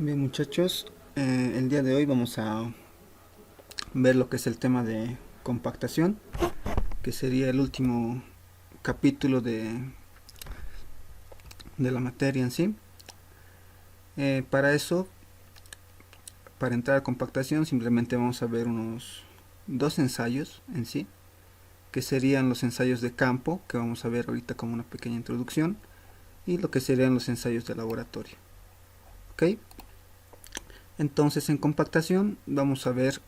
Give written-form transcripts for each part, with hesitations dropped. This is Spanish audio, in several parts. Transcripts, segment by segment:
Bien muchachos, el día de hoy vamos a ver lo que es el tema de compactación, que sería el último capítulo de la materia en sí. Para eso, para entrar a compactación, simplemente vamos a ver unos dos ensayos en sí, que serían los ensayos de campo, que vamos a ver ahorita como una pequeña introducción, y lo que serían los ensayos de laboratorio. ¿Ok? Entonces en compactación vamos a ver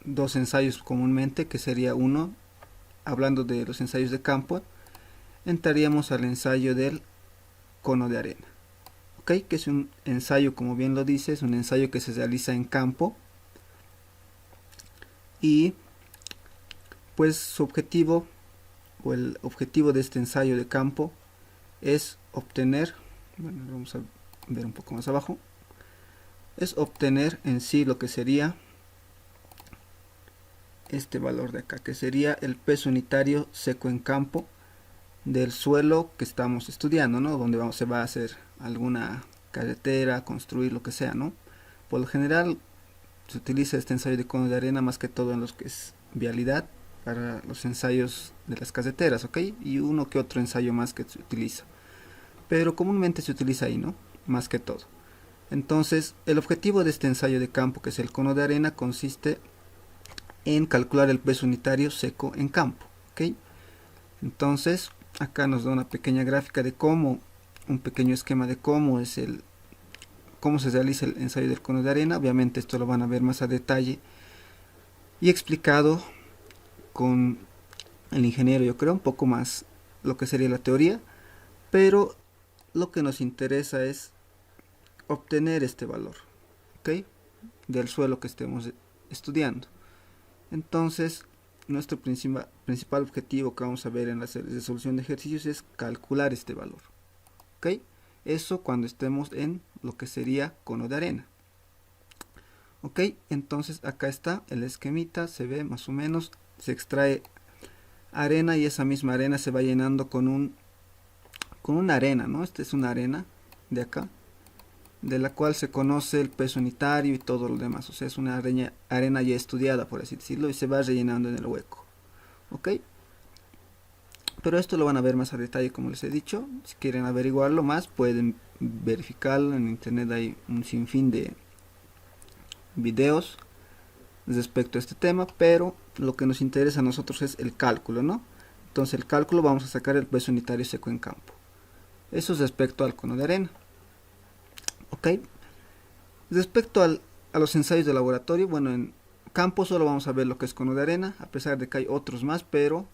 dos ensayos comúnmente, que sería uno, hablando de los ensayos de campo, entraríamos al ensayo del cono de arena. ¿Ok? Que es un ensayo, como bien lo dice, es un ensayo que se realiza en campo y pues su objetivo o el objetivo de este ensayo de campo es obtener, bueno, vamos a ver un poco más abajo, es obtener en sí lo que sería este valor de acá, que sería el peso unitario seco en campo del suelo que estamos estudiando, ¿no? Donde se va a hacer alguna carretera, construir lo que sea, ¿no? Por lo general se utiliza este ensayo de cono de arena más que todo en los que es vialidad, para los ensayos de las carreteras, ¿ok? Y uno que otro ensayo más que se utiliza. Pero comúnmente se utiliza ahí, ¿no? Más que todo. Entonces, el objetivo de este ensayo de campo, que es el cono de arena, consiste en calcular el peso unitario seco en campo, ¿ok? Entonces, acá nos da una pequeña gráfica de cómo, un pequeño esquema de cómo se realiza el ensayo del cono de arena. Obviamente esto lo van a ver más a detalle y explicado con el ingeniero, yo creo, un poco más lo que sería la teoría, pero lo que nos interesa es obtener este valor, ¿ok? Del suelo que estemos estudiando. Entonces, nuestro principal objetivo que vamos a ver en la resolución de ejercicios es calcular este valor, ¿ok? Eso cuando estemos en lo que sería cono de arena. Ok, entonces acá está el esquemita, se ve más o menos, se extrae arena y esa misma arena se va llenando con una arena, ¿no? Esta es una arena de acá, de la cual se conoce el peso unitario y todo lo demás. O sea, es una arena ya estudiada, por así decirlo, y se va rellenando en el hueco. ¿Ok? Pero esto lo van a ver más a detalle, como les he dicho. Si quieren averiguarlo más, pueden verificarlo. En internet hay un sinfín de videos respecto a este tema, pero lo que nos interesa a nosotros es el cálculo, ¿no? Entonces el cálculo vamos a sacar el peso unitario seco en campo. Eso es respecto al cono de arena. ¿Ok? Respecto a los ensayos de laboratorio, bueno, en campo solo vamos a ver lo que es cono de arena, a pesar de que hay otros más, pero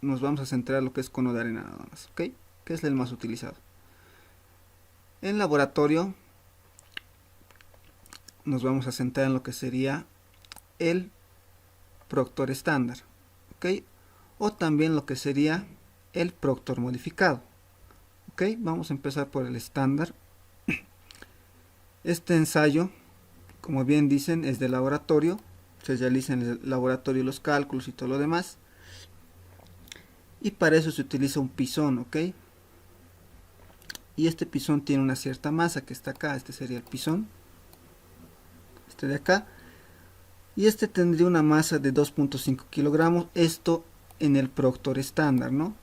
nos vamos a centrar en lo que es cono de arena nada más, ¿ok? Que es el más utilizado. En laboratorio nos vamos a centrar en lo que sería el proctor estándar, ¿ok? O también lo que sería el proctor modificado, ¿ok? Vamos a empezar por el estándar. Este ensayo, como bien dicen, es de laboratorio, se realiza en el laboratorio los cálculos y todo lo demás, y para eso se utiliza un pisón, ¿ok? Y este pisón tiene una cierta masa que está acá, este sería el pisón, este de acá, y este tendría una masa de 2.5 kilogramos, esto en el proctor estándar, ¿no?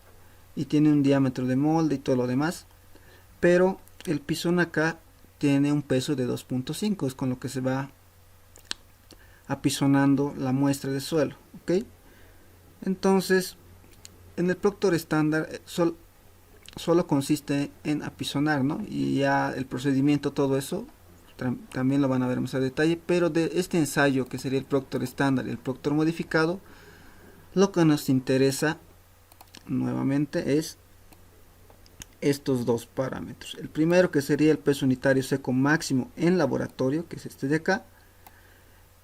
Y tiene un diámetro de molde y todo lo demás, pero el pisón acá tiene un peso de 2.5, es con lo que se va apisonando la muestra de suelo, ¿ok? Entonces, en el proctor estándar solo consiste en apisonar, ¿no? Y ya el procedimiento, todo eso, también lo van a ver más a detalle, pero de este ensayo que sería el proctor estándar y el proctor modificado, lo que nos interesa nuevamente es estos dos parámetros. El primero, que sería el peso unitario seco máximo en laboratorio, que es este de acá,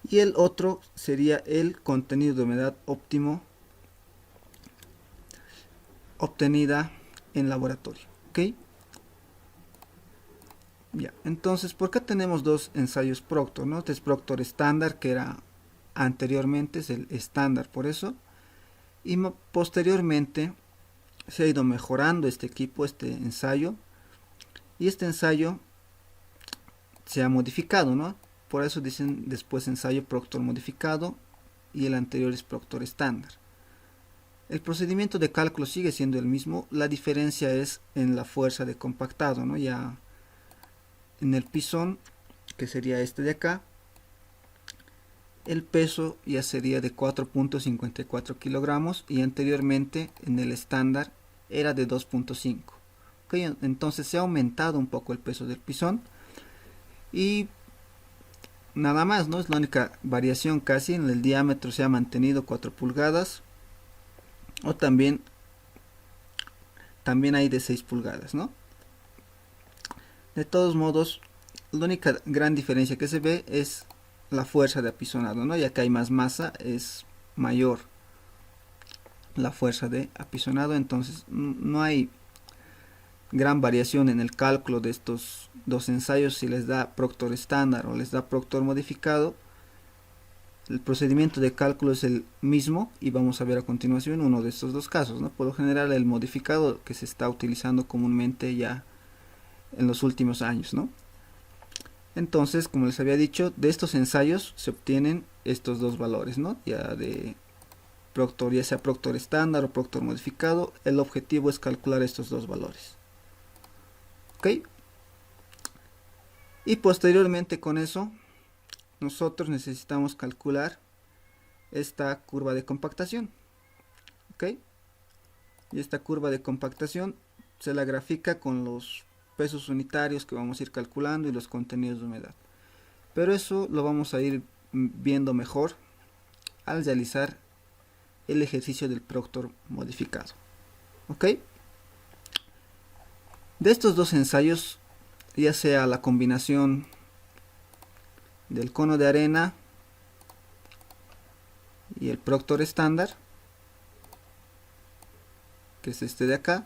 y el otro sería el contenido de humedad óptimo obtenida en laboratorio, ¿ok? Ya, entonces, ¿por qué tenemos dos ensayos Proctor, no? Este es Proctor estándar, que era anteriormente, es el estándar por eso, y posteriormente se ha ido mejorando este equipo, este ensayo, y este ensayo se ha modificado, ¿no? Por eso dicen después ensayo Proctor modificado y el anterior es Proctor estándar. El procedimiento de cálculo sigue siendo el mismo, la diferencia es en la fuerza de compactado, ¿no? Ya en el pisón, que sería este de acá, el peso ya sería de 4.54 kilogramos y anteriormente en el estándar era de 2.5. ¿Okay? Entonces se ha aumentado un poco el peso del pisón y nada más, ¿no? Es la única variación casi. En el diámetro se ha mantenido 4 pulgadas o también hay de 6 pulgadas, ¿no? De todos modos, la única gran diferencia que se ve es la fuerza de apisonado, ¿no? Ya que hay más masa, es mayor la fuerza de apisonado, entonces no hay gran variación en el cálculo de estos dos ensayos. Si les da Proctor estándar o les da Proctor modificado, el procedimiento de cálculo es el mismo y vamos a ver a continuación uno de estos dos casos, ¿no? Por lo general el modificado que se está utilizando comúnmente ya en los últimos años, ¿no? Entonces, como les había dicho, de estos ensayos se obtienen estos dos valores, ¿no? Ya de Proctor, ya sea Proctor estándar o Proctor modificado, el objetivo es calcular estos dos valores. ¿Ok? Y posteriormente con eso, nosotros necesitamos calcular esta curva de compactación. ¿Ok? Y esta curva de compactación se la grafica con los pesos unitarios que vamos a ir calculando y los contenidos de humedad. Pero eso lo vamos a ir viendo mejor al realizar el ejercicio del Proctor modificado. ¿Ok? De estos dos ensayos, ya sea la combinación del cono de arena y el Proctor estándar, que es este de acá,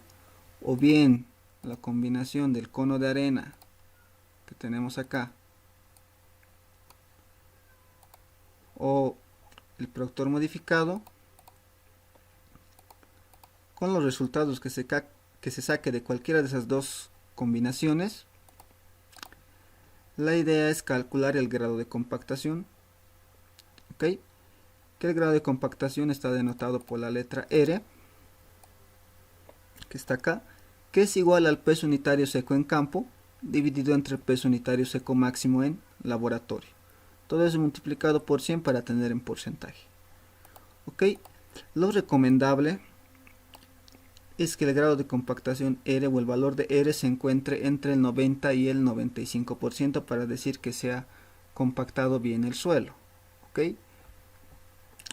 o bien la combinación del cono de arena que tenemos acá o el Proctor modificado, con los resultados que se saque de cualquiera de esas dos combinaciones, la idea es calcular el grado de compactación. ¿Ok? Que el grado de compactación está denotado por la letra R, que está acá, que es igual al peso unitario seco en campo dividido entre el peso unitario seco máximo en laboratorio. Todo eso multiplicado por 100 para tener en porcentaje. ¿Ok? Lo recomendable es que el grado de compactación R o el valor de R se encuentre entre el 90 y el 95% para decir que se ha compactado bien el suelo. ¿Ok?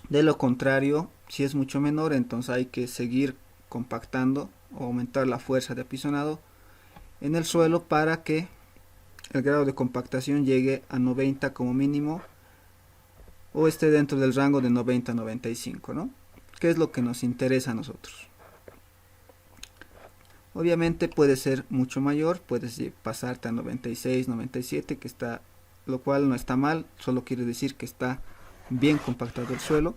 De lo contrario, si es mucho menor, entonces hay que seguir compactando o aumentar la fuerza de apisonado en el suelo para que el grado de compactación llegue a 90 como mínimo o esté dentro del rango de 90 a 95, ¿no? Que es lo que nos interesa a nosotros. Obviamente puede ser mucho mayor, puedes pasarte a 96, 97, que está, lo cual no está mal, solo quiere decir que está bien compactado el suelo,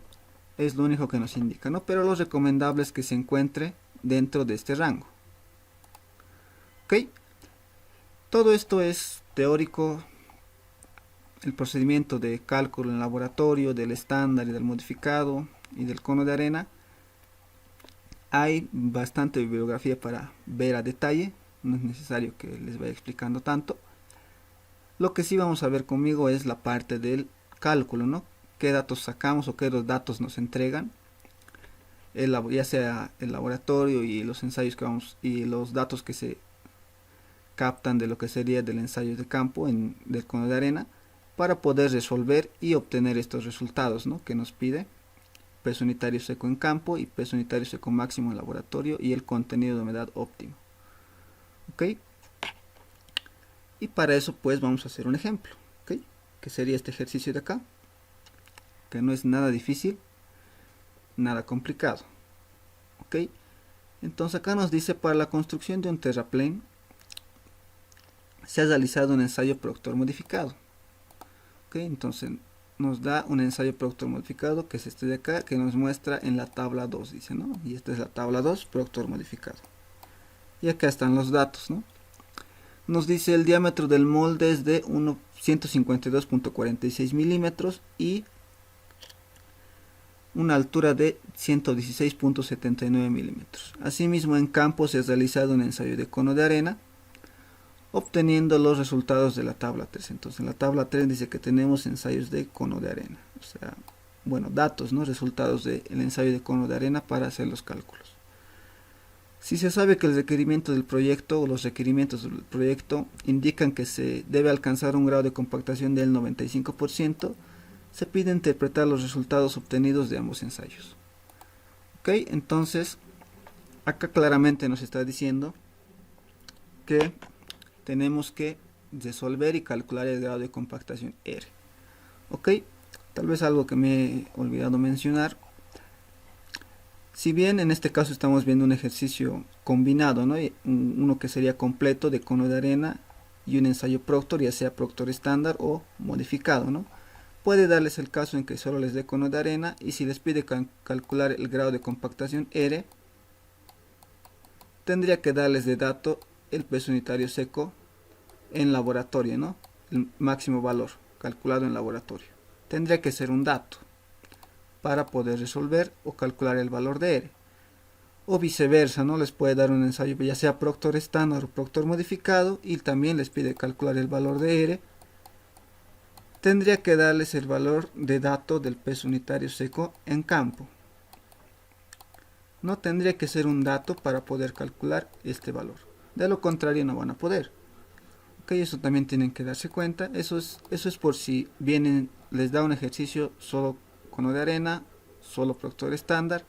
es lo único que nos indica, ¿no? Pero lo recomendable es que se encuentre dentro de este rango. ¿Ok? Todo esto es teórico, el procedimiento de cálculo en laboratorio, del estándar y del modificado y del cono de arena. Hay bastante bibliografía para ver a detalle, no es necesario que les vaya explicando tanto. Lo que sí vamos a ver conmigo es la parte del cálculo, ¿no? Qué datos sacamos o qué datos nos entregan, ya sea el laboratorio y los ensayos que vamos y los datos que se captan de lo que sería del ensayo de campo del cono de arena para poder resolver y obtener estos resultados, ¿no? Que nos pide peso unitario seco en campo y peso unitario seco máximo en laboratorio y el contenido de humedad óptimo. ¿Ok? Y para eso pues vamos a hacer un ejemplo, ¿ok? Que sería este ejercicio de acá, que no es nada difícil, nada complicado. ¿Ok? Entonces acá nos dice: para la construcción de un terraplén se ha realizado un ensayo Proctor modificado. ¿Ok? Entonces nos da un ensayo Proctor modificado, que es este de acá, que nos muestra en la tabla 2, dice, ¿no? Y esta es la tabla 2, Proctor modificado. Y acá están los datos, ¿no? Nos dice el diámetro del molde es de 152.46 milímetros y una altura de 116.79 milímetros. Asimismo, en campo se ha realizado un ensayo de cono de arena, obteniendo los resultados de la tabla 3. Entonces, en la tabla 3 dice que tenemos ensayos de cono de arena. O sea, bueno, datos, ¿no? Resultados del ensayo de cono de arena para hacer los cálculos. Si se sabe que el requerimiento del proyecto o los requerimientos del proyecto indican que se debe alcanzar un grado de compactación del 95%, se pide interpretar los resultados obtenidos de ambos ensayos. Ok, entonces acá claramente nos está diciendo que tenemos que resolver y calcular el grado de compactación R. Ok, tal vez algo que me he olvidado mencionar. Si bien en este caso estamos viendo un ejercicio combinado, ¿no? Uno que sería completo de cono de arena y un ensayo Proctor, ya sea Proctor estándar o modificado, ¿no? Puede darles el caso en que solo les dé cono de arena y si les pide calcular el grado de compactación R, tendría que darles de dato el peso unitario seco en laboratorio, ¿no? El máximo valor calculado en laboratorio. Tendría que ser un dato para poder resolver o calcular el valor de R. O viceversa, ¿no? Les puede dar un ensayo ya sea Proctor estándar o Proctor modificado y también les pide calcular el valor de R. Tendría que darles el valor de dato del peso unitario seco en campo. No tendría que ser un dato para poder calcular este valor. De lo contrario no van a poder. Ok, eso también tienen que darse cuenta. Eso es por si vienen, les da un ejercicio solo cono de arena, solo Proctor estándar.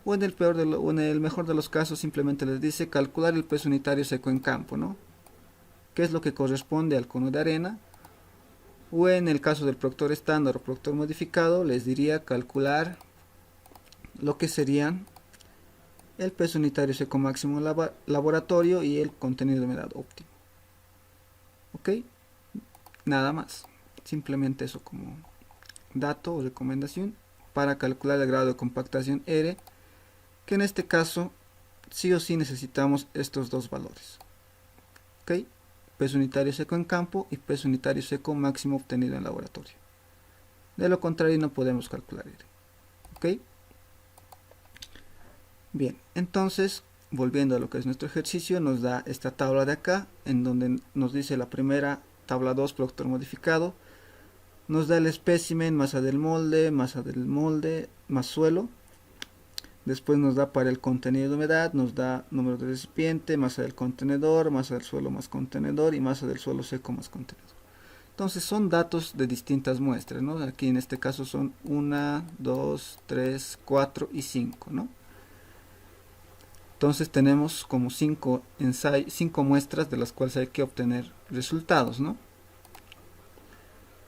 O en el mejor de los casos simplemente les dice calcular el peso unitario seco en campo, ¿no? Que es lo que corresponde al cono de arena. O en el caso del Proctor estándar o Proctor modificado, les diría calcular lo que serían el peso unitario seco máximo laboratorio y el contenido de humedad óptimo. Ok, nada más. Simplemente eso como dato o recomendación para calcular el grado de compactación R, que en este caso sí o sí necesitamos estos dos valores. Ok, peso unitario seco en campo y peso unitario seco máximo obtenido en laboratorio. De lo contrario no podemos calcular R. Ok, bien, entonces volviendo a lo que es nuestro ejercicio, nos da esta tabla de acá en donde nos dice la primera tabla 2 Proctor modificado, nos da el espécimen, masa del molde, más suelo. Después nos da para el contenido de humedad, nos da número de recipiente, masa del contenedor, masa del suelo más contenedor y masa del suelo seco más contenedor. Entonces son datos de distintas muestras, ¿no? Aquí en este caso son 1, 2, 3, 4 y 5, ¿no? Entonces tenemos como 5 muestras de las cuales hay que obtener resultados, ¿no?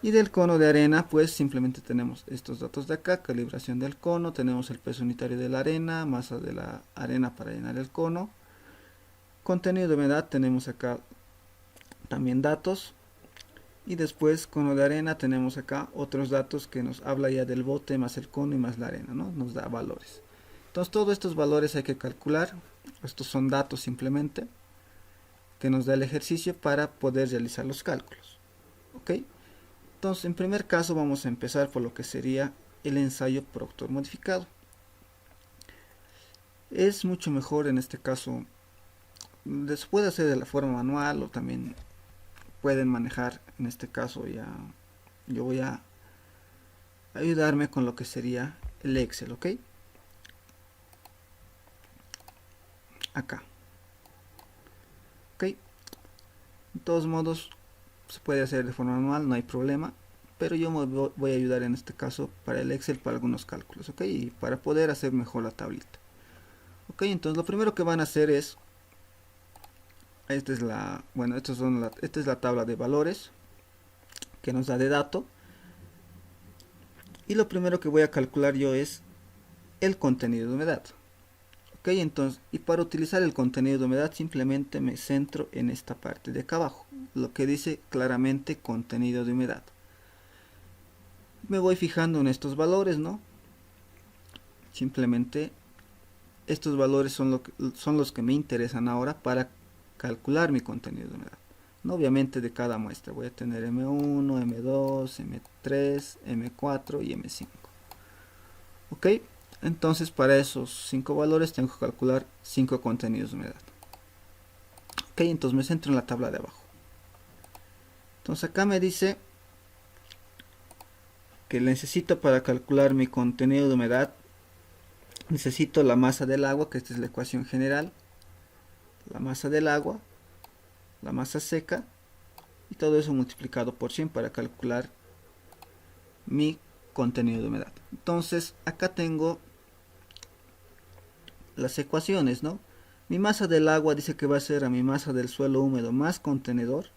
Y del cono de arena, pues simplemente tenemos estos datos de acá, calibración del cono, tenemos el peso unitario de la arena, masa de la arena para llenar el cono, contenido de humedad, tenemos acá también datos, y después cono de arena tenemos acá otros datos que nos habla ya del bote más el cono y más la arena, ¿no? Nos da valores. Entonces todos estos valores hay que calcular, estos son datos simplemente que nos da el ejercicio para poder realizar los cálculos, ¿ok? Entonces, en primer caso vamos a empezar por lo que sería el ensayo Proctor modificado. Es mucho mejor en este caso, se puede hacer de la forma manual o también pueden manejar, en este caso ya yo voy a ayudarme con lo que sería el Excel, ¿ok? Acá. Ok. De todos modos, se puede hacer de forma manual, no hay problema, pero yo me voy a ayudar en este caso para el Excel para algunos cálculos, ok, y para poder hacer mejor la tablita. Ok, entonces lo primero que van a hacer es, esta es la tabla de valores que nos da de dato, y lo primero que voy a calcular yo es el contenido de humedad. Ok, entonces, y para utilizar el contenido de humedad simplemente me centro en esta parte de acá abajo, lo que dice claramente contenido de humedad. Me voy fijando en estos valores, ¿no? Simplemente estos valores son los que me interesan ahora para calcular mi contenido de humedad. ¿no? Obviamente de cada muestra voy a tener M1, M2, M3, M4 y M5. Ok, entonces para esos 5 valores tengo que calcular 5 contenidos de humedad. Ok, entonces me centro en la tabla de abajo. Entonces acá me dice que necesito para calcular mi contenido de humedad, necesito la masa del agua, que esta es la ecuación general, la masa del agua, la masa seca, y todo eso multiplicado por 100 para calcular mi contenido de humedad. Entonces acá tengo las ecuaciones, ¿no? Mi masa del agua dice que va a ser a mi masa del suelo húmedo más contenedor.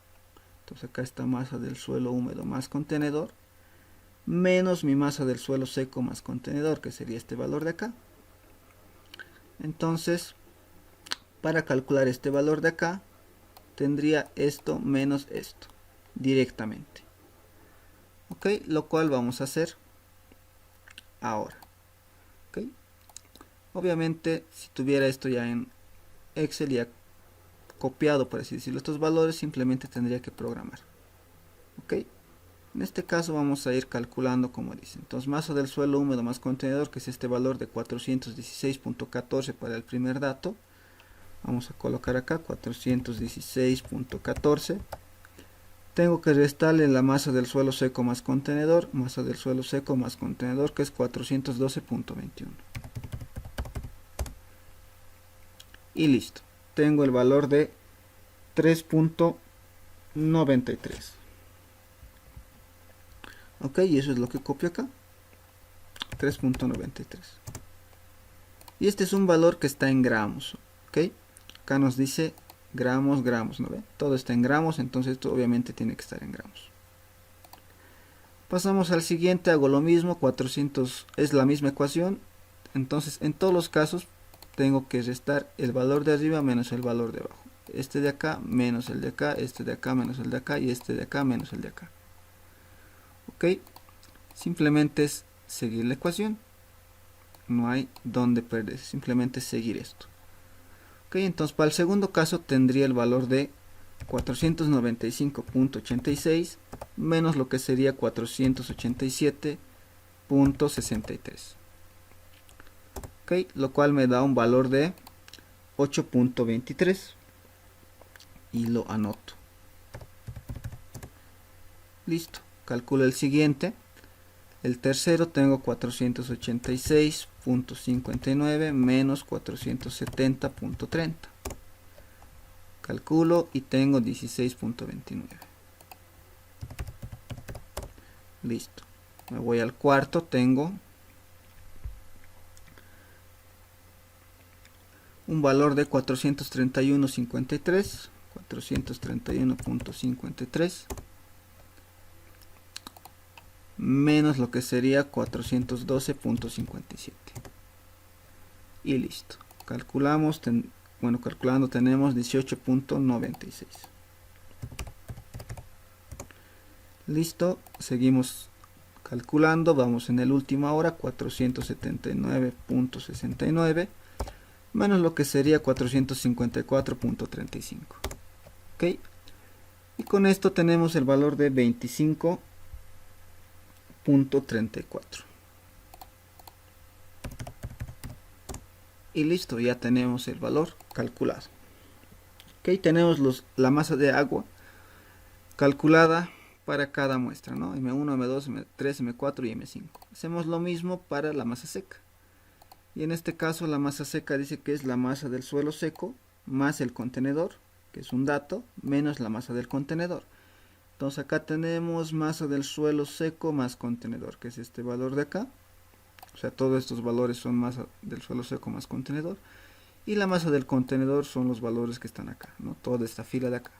Entonces acá está masa del suelo húmedo más contenedor, menos mi masa del suelo seco más contenedor, que sería este valor de acá. Entonces, para calcular este valor de acá, tendría esto menos esto, directamente. Ok, lo cual vamos a hacer ahora. Ok, obviamente, si tuviera esto ya en Excel, ya copiado, por así decirlo, estos valores, simplemente tendría que programar. Ok, en este caso vamos a ir calculando como dice. Entonces, masa del suelo húmedo más contenedor, que es este valor de 416.14 para el primer dato. Vamos a colocar acá 416.14. Tengo que restarle la masa del suelo seco más contenedor, masa del suelo seco más contenedor, que es 412.21. Y listo. Tengo el valor de 3.93. Ok, y eso es lo que copio acá. 3.93. Y este es un valor que está en gramos. Ok, acá nos dice gramos, gramos, ¿no ve? Todo está en gramos, entonces esto obviamente tiene que estar en gramos. Pasamos al siguiente, hago lo mismo, 400 es la misma ecuación. Entonces en todos los casos tengo que restar el valor de arriba menos el valor de abajo. Este de acá menos el de acá, este de acá menos el de acá y este de acá menos el de acá. Ok, simplemente es seguir la ecuación. No hay donde perderse, simplemente seguir esto. Ok, entonces para el segundo caso tendría el valor de 495.86 menos lo que sería 487.63. Ok, lo cual me da un valor de 8.23 y lo anoto. Listo, calculo el siguiente. El tercero tengo 486.59 menos 470.30. Calculo y tengo 16.29. Listo. Me voy al cuarto, tengo un valor de 431.53, 431.53 menos lo que sería 412.57. Y listo. Calculamos, calculando tenemos 18.96. Listo, seguimos calculando, vamos en el último ahora, 479.69 menos lo que sería 454.35. Ok, y con esto tenemos el valor de 25.34. Y listo, ya tenemos el valor calculado. Ok, tenemos la masa de agua calculada para cada muestra, ¿no? M1, M2, M3, M4 y M5. Hacemos lo mismo para la masa seca. Y en este caso la masa seca dice que es la masa del suelo seco más el contenedor, que es un dato, menos la masa del contenedor. Entonces acá tenemos masa del suelo seco más contenedor, que es este valor de acá. O sea, todos estos valores son masa del suelo seco más contenedor. Y la masa del contenedor son los valores que están acá, ¿no? Toda esta fila de acá.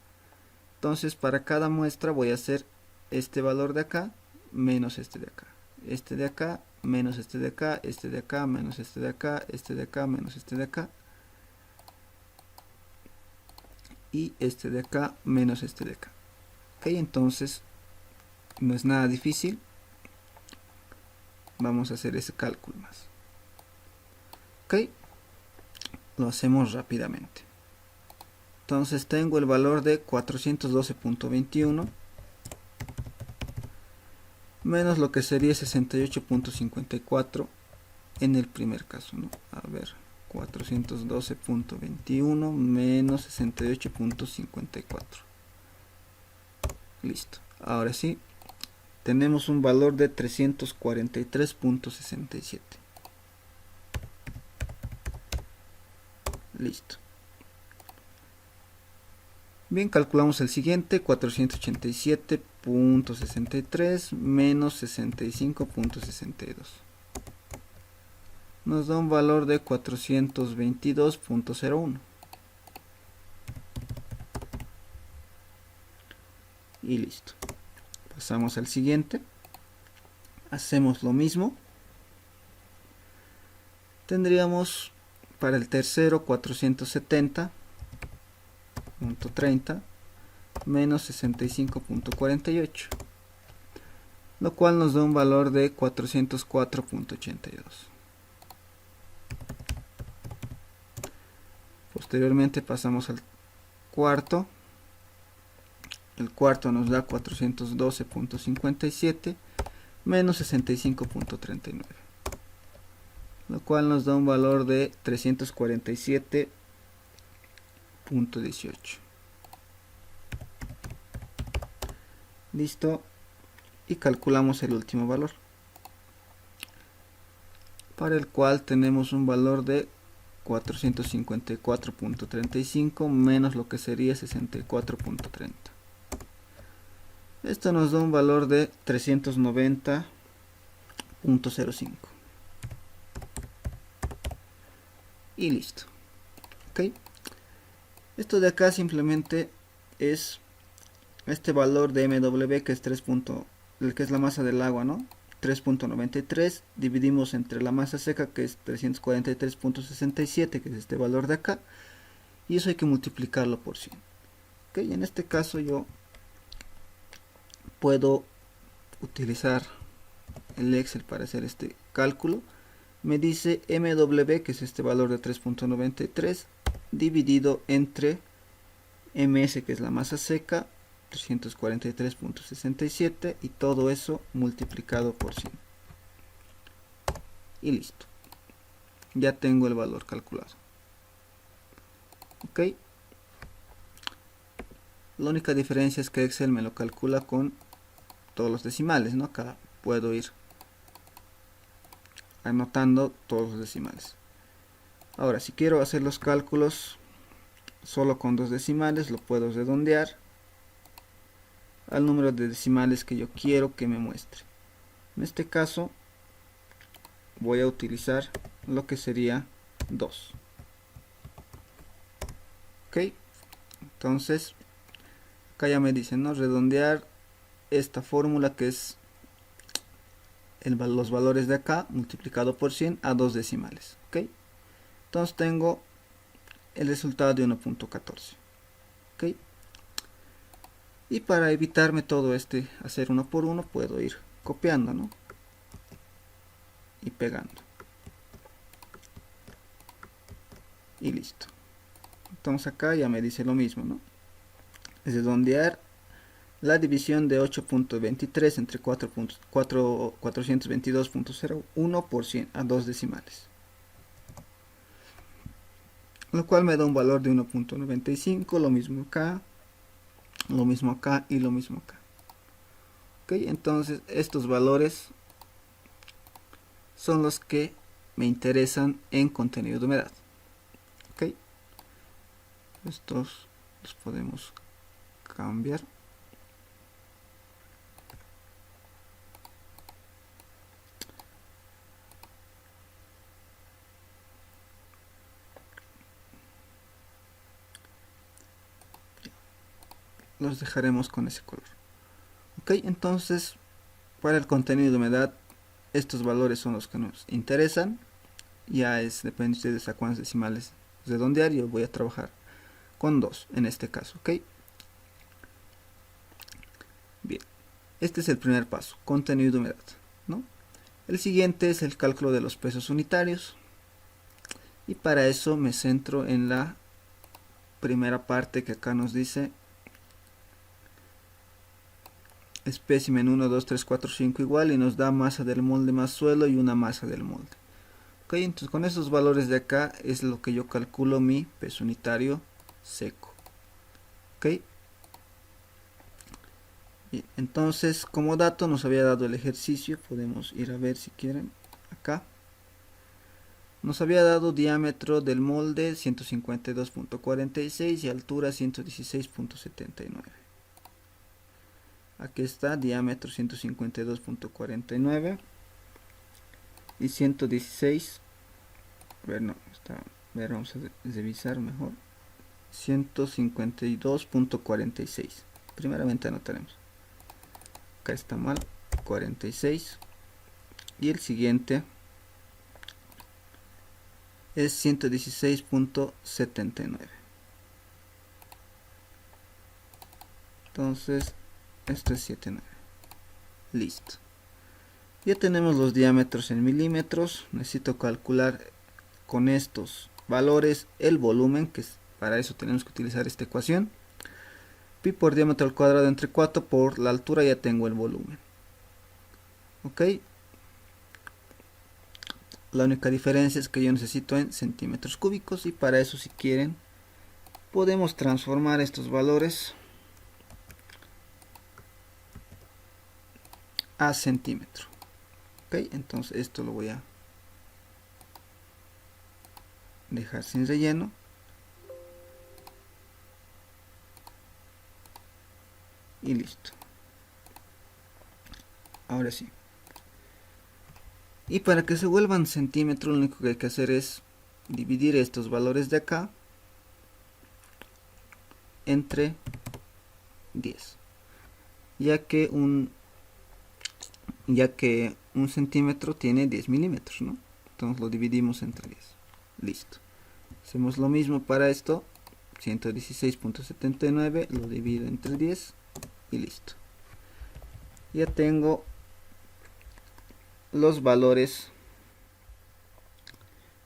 Entonces para cada muestra voy a hacer este valor de acá menos este de acá. Este de acá menos este de acá, este de acá menos este de acá, este de acá menos este de acá. Y este de acá menos este de acá. Ok, entonces no es nada difícil. Vamos a hacer ese cálculo más. Ok, lo hacemos rápidamente. Ok, Entonces tengo el valor de 412.21 menos lo que sería 68.54 en el primer caso, ¿no? A ver, 412.21 menos 68.54. Listo. Ahora sí, tenemos un valor de 343.67. Listo. Bien, calculamos el siguiente, 487.63 menos 65.62. Nos da un valor de 422.01. Y listo. Pasamos al siguiente. Hacemos lo mismo. Tendríamos para el tercero 470.30 menos 65.48, lo cual nos da un valor de 404.82. Posteriormente pasamos al cuarto. El cuarto nos da 412.57 menos 65.39, lo cual nos da un valor de 347.18. Listo. Y calculamos el último valor, para el cual tenemos un valor de 454.35 menos lo que sería 64.30. Esto nos da un valor de 390.05. Y listo. Ok. Esto de acá simplemente es este valor de MW, que es 3. El que es la masa del agua, ¿no? 3.93, dividimos entre la masa seca, que es 343.67, que es este valor de acá, y eso hay que multiplicarlo por 100. Ok, en este caso yo puedo utilizar el Excel para hacer este cálculo. Me dice MW, que es este valor de 3.93, dividido entre MS, que es la masa seca, 343.67, y todo eso multiplicado por 100. Y listo. Ya tengo el valor calculado. Ok. La única diferencia es que Excel me lo calcula con todos los decimales, ¿no? Acá puedo ir anotando todos los decimales. Ahora, si quiero hacer los cálculos solo con dos decimales, lo puedo redondear al número de decimales que yo quiero que me muestre. En este caso voy a utilizar lo que sería 2. Ok, entonces acá ya me dicen, ¿no? Redondear esta fórmula, que es los valores de acá multiplicado por 100 a dos decimales. Ok, entonces tengo el resultado de 1.14. ok, y para evitarme todo hacer uno por uno, puedo ir copiando, ¿no? Y pegando. Y listo. Entonces acá ya me dice lo mismo, ¿no? Es redondear la división de 8.23 entre 422.01 por 100 a dos decimales, lo cual me da un valor de 1.95. Lo mismo acá, lo mismo acá y lo mismo acá. Ok, entonces estos valores son los que me interesan en contenido de humedad. Ok, estos los podemos cambiar. Los dejaremos con ese color. Ok, entonces para el contenido de humedad estos valores son los que nos interesan. Ya depende de ustedes a cuántos decimales redondear. Yo voy a trabajar con 2 en este caso. Ok, bien, este es el primer paso, contenido de humedad, ¿no? El siguiente es el cálculo de los pesos unitarios, y para eso me centro en la primera parte que acá nos dice espécimen 1, 2, 3, 4, 5 igual, y nos da masa del molde más suelo y una masa del molde. Ok, entonces con esos valores de acá es lo que yo calculo mi peso unitario seco. Ok, bien, entonces como dato nos había dado el ejercicio, podemos ir a ver si quieren acá. Nos había dado diámetro del molde 152.46 y altura 116.79. Aquí está diámetro 152.49 y 116. Vamos a revisar mejor. 152.46. Primeramente anotaremos. Acá está mal. 46. Y el siguiente es 116.79. Entonces, esto es 79. Listo. Ya tenemos los diámetros en milímetros. Necesito calcular con estos valores el volumen, que para eso tenemos que utilizar esta ecuación. Pi por diámetro al cuadrado entre 4 por la altura, ya tengo el volumen. Ok. La única diferencia es que yo necesito en centímetros cúbicos, y para eso, si quieren, podemos transformar estos valores a centímetro. Ok, entonces esto lo voy a dejar sin relleno. Y listo. Ahora sí. Y para que se vuelvan centímetros, lo único que hay que hacer es dividir estos valores de acá entre 10. Ya que un centímetro tiene 10 milímetros, ¿no? Entonces lo dividimos entre 10. Listo. Hacemos lo mismo para esto. 116.79 lo divido entre 10 y listo. Ya tengo los valores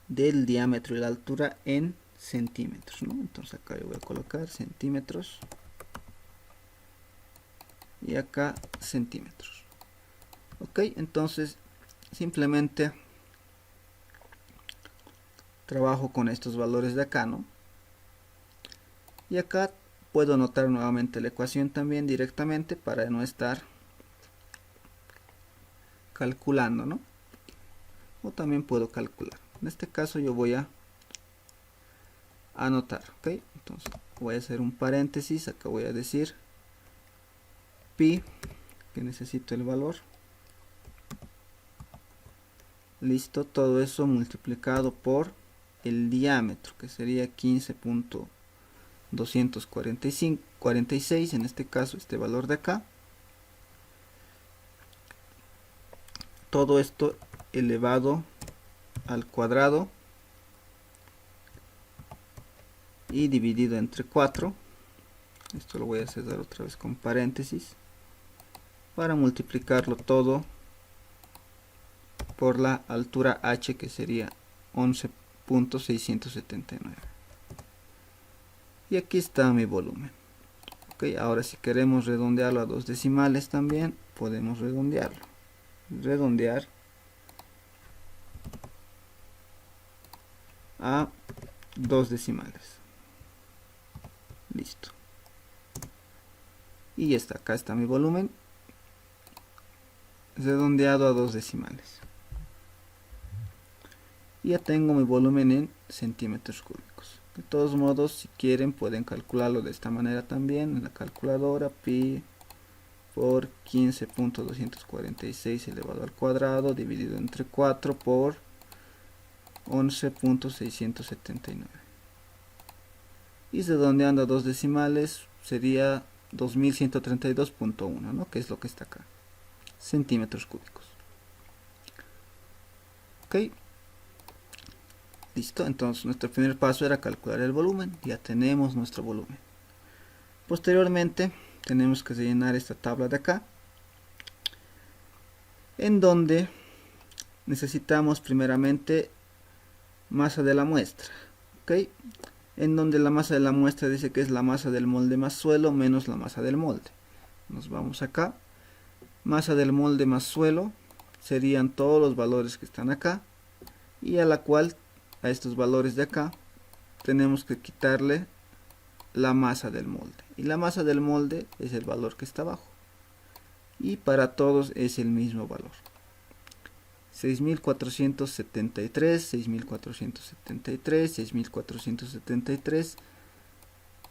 del diámetro y la altura en centímetros, ¿no? Entonces acá yo voy a colocar centímetros y acá centímetros. Ok, entonces simplemente trabajo con estos valores de acá, ¿no? Y acá puedo anotar nuevamente la ecuación también directamente para no estar calculando, ¿no? O también puedo calcular. En este caso yo voy a anotar, ok. Entonces voy a hacer un paréntesis, acá voy a decir pi, que necesito el valor. Listo, todo eso multiplicado por el diámetro, que sería 15.246, en este caso este valor de acá. Todo esto elevado al cuadrado y dividido entre 4. Esto lo voy a cerrar otra vez con paréntesis para multiplicarlo todo por la altura h, que sería 11.679. Y aquí está mi volumen. Ok, ahora si queremos redondearlo a 2 decimales también podemos redondearlo. Redondear a 2 decimales. Listo. Y ya está, acá está mi volumen redondeado a 2 decimales. Y ya tengo mi volumen en centímetros cúbicos. De todos modos, si quieren pueden calcularlo de esta manera también en la calculadora. Pi por 15.246 elevado al cuadrado dividido entre 4 por 11.679. Y redondeando a 2 decimales sería 2132.1, ¿no? Que es lo que está acá. Centímetros cúbicos. Ok. Listo, entonces nuestro primer paso era calcular el volumen. Ya tenemos nuestro volumen. Posteriormente tenemos que rellenar esta tabla de acá, en donde necesitamos primeramente masa de la muestra. ¿Ok? en donde la masa de la muestra dice que es la masa del molde más suelo menos la masa del molde. Nos vamos acá, masa del molde más suelo serían todos los valores que están acá, y a la cual, a estos valores de acá, tenemos que quitarle la masa del molde, y la masa del molde es el valor que está abajo, y para todos es el mismo valor: 6473, 6473, 6473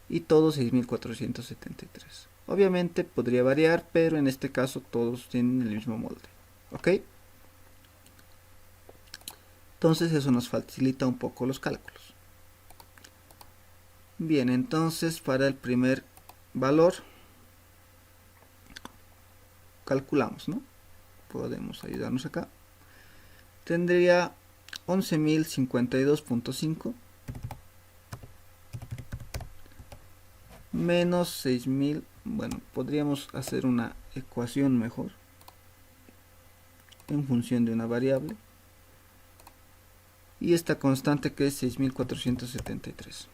y todos 6473. Obviamente podría variar, pero en este caso todos tienen el mismo molde. ¿Ok? Entonces eso nos facilita un poco los cálculos. Bien, entonces para el primer valor calculamos, ¿no? Podemos ayudarnos acá. Tendría 11.052.5 menos 6.000. Bueno, podríamos hacer una ecuación mejor en función de una variable, y esta constante que es 6.473.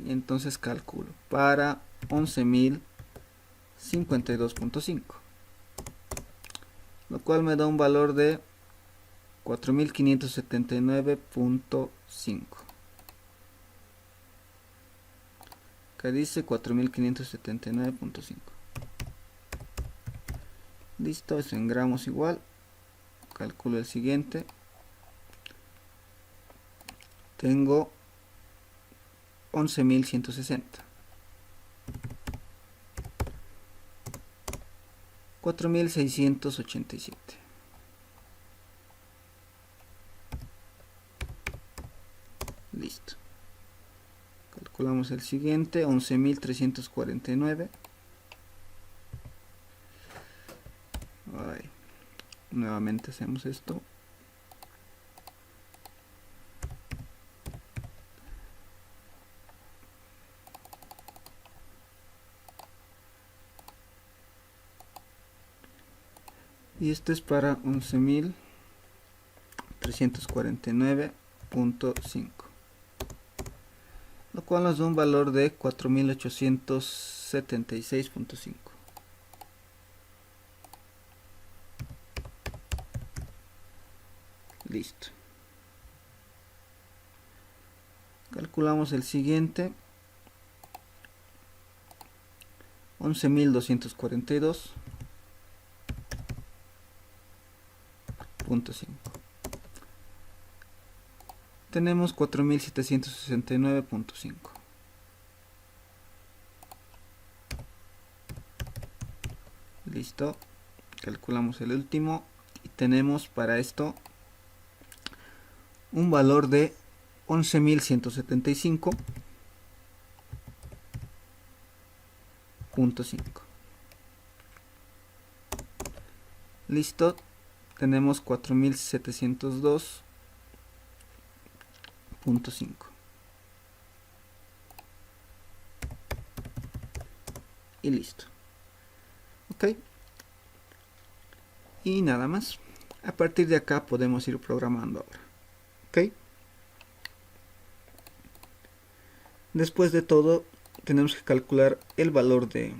Y entonces calculo para 11.052.5, lo cual me da un valor de 4.579.5. que dice 4.579.5. Listo, eso en gramos igual. Calculo el siguiente. Tengo 11.160. 4.687. Listo. Calculamos el siguiente, 11.349. Nuevamente hacemos esto. Y esto es para 11.349.5. lo cual nos da un valor de 4.876.5. Listo. Calculamos el siguiente. 11.242.5. Tenemos 4.769.5. Listo. Calculamos el último y tenemos para esto un valor de 11.175.5. Listo. Tenemos 4.702.5. y listo. Ok. Y nada más. A partir de acá podemos ir programando ahora. Ok. Después de todo, tenemos que calcular el valor de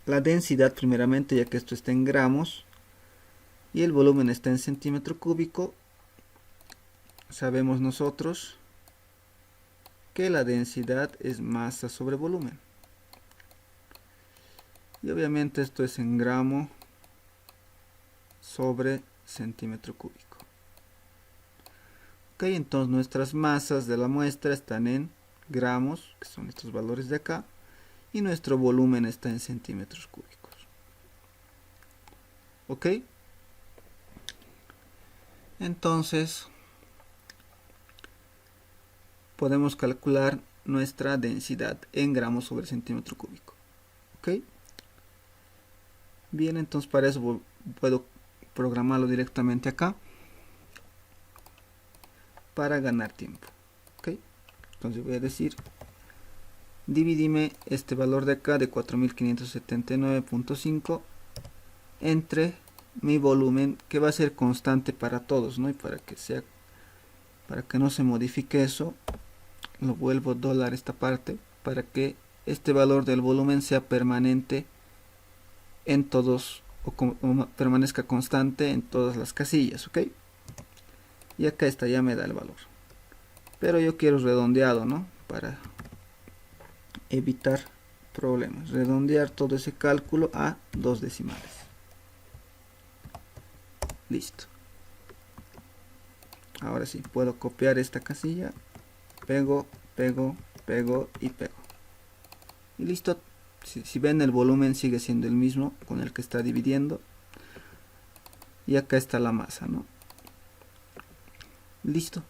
la densidad primeramente, ya que esto está en gramos y el volumen está en centímetro cúbico. Sabemos nosotros que la densidad es masa sobre volumen. Y obviamente esto es en gramo sobre centímetro cúbico. Ok, entonces nuestras masas de la muestra están en gramos, que son estos valores de acá, y nuestro volumen está en centímetros cúbicos. Ok. Entonces podemos calcular nuestra densidad en gramos sobre centímetro cúbico. Ok. Bien, entonces para eso puedo programarlo directamente acá para ganar tiempo. Ok. Entonces voy a decir, dividime este valor de acá de 4.579.5 entre mi volumen, que va a ser constante para todos, ¿no? Y para que no se modifique eso, lo vuelvo dólar esta parte para que este valor del volumen sea permanente en todos o permanezca constante en todas las casillas, ok. Y acá está, ya me da el valor, pero yo quiero redondeado, ¿no? Para evitar problemas, redondear todo ese cálculo a 2 decimales. Listo. Ahora sí, puedo copiar esta casilla, pego, pego, pego y pego. Y listo. Si ven, el volumen sigue siendo el mismo con el que está dividiendo. Y acá está la masa, ¿no? Listo.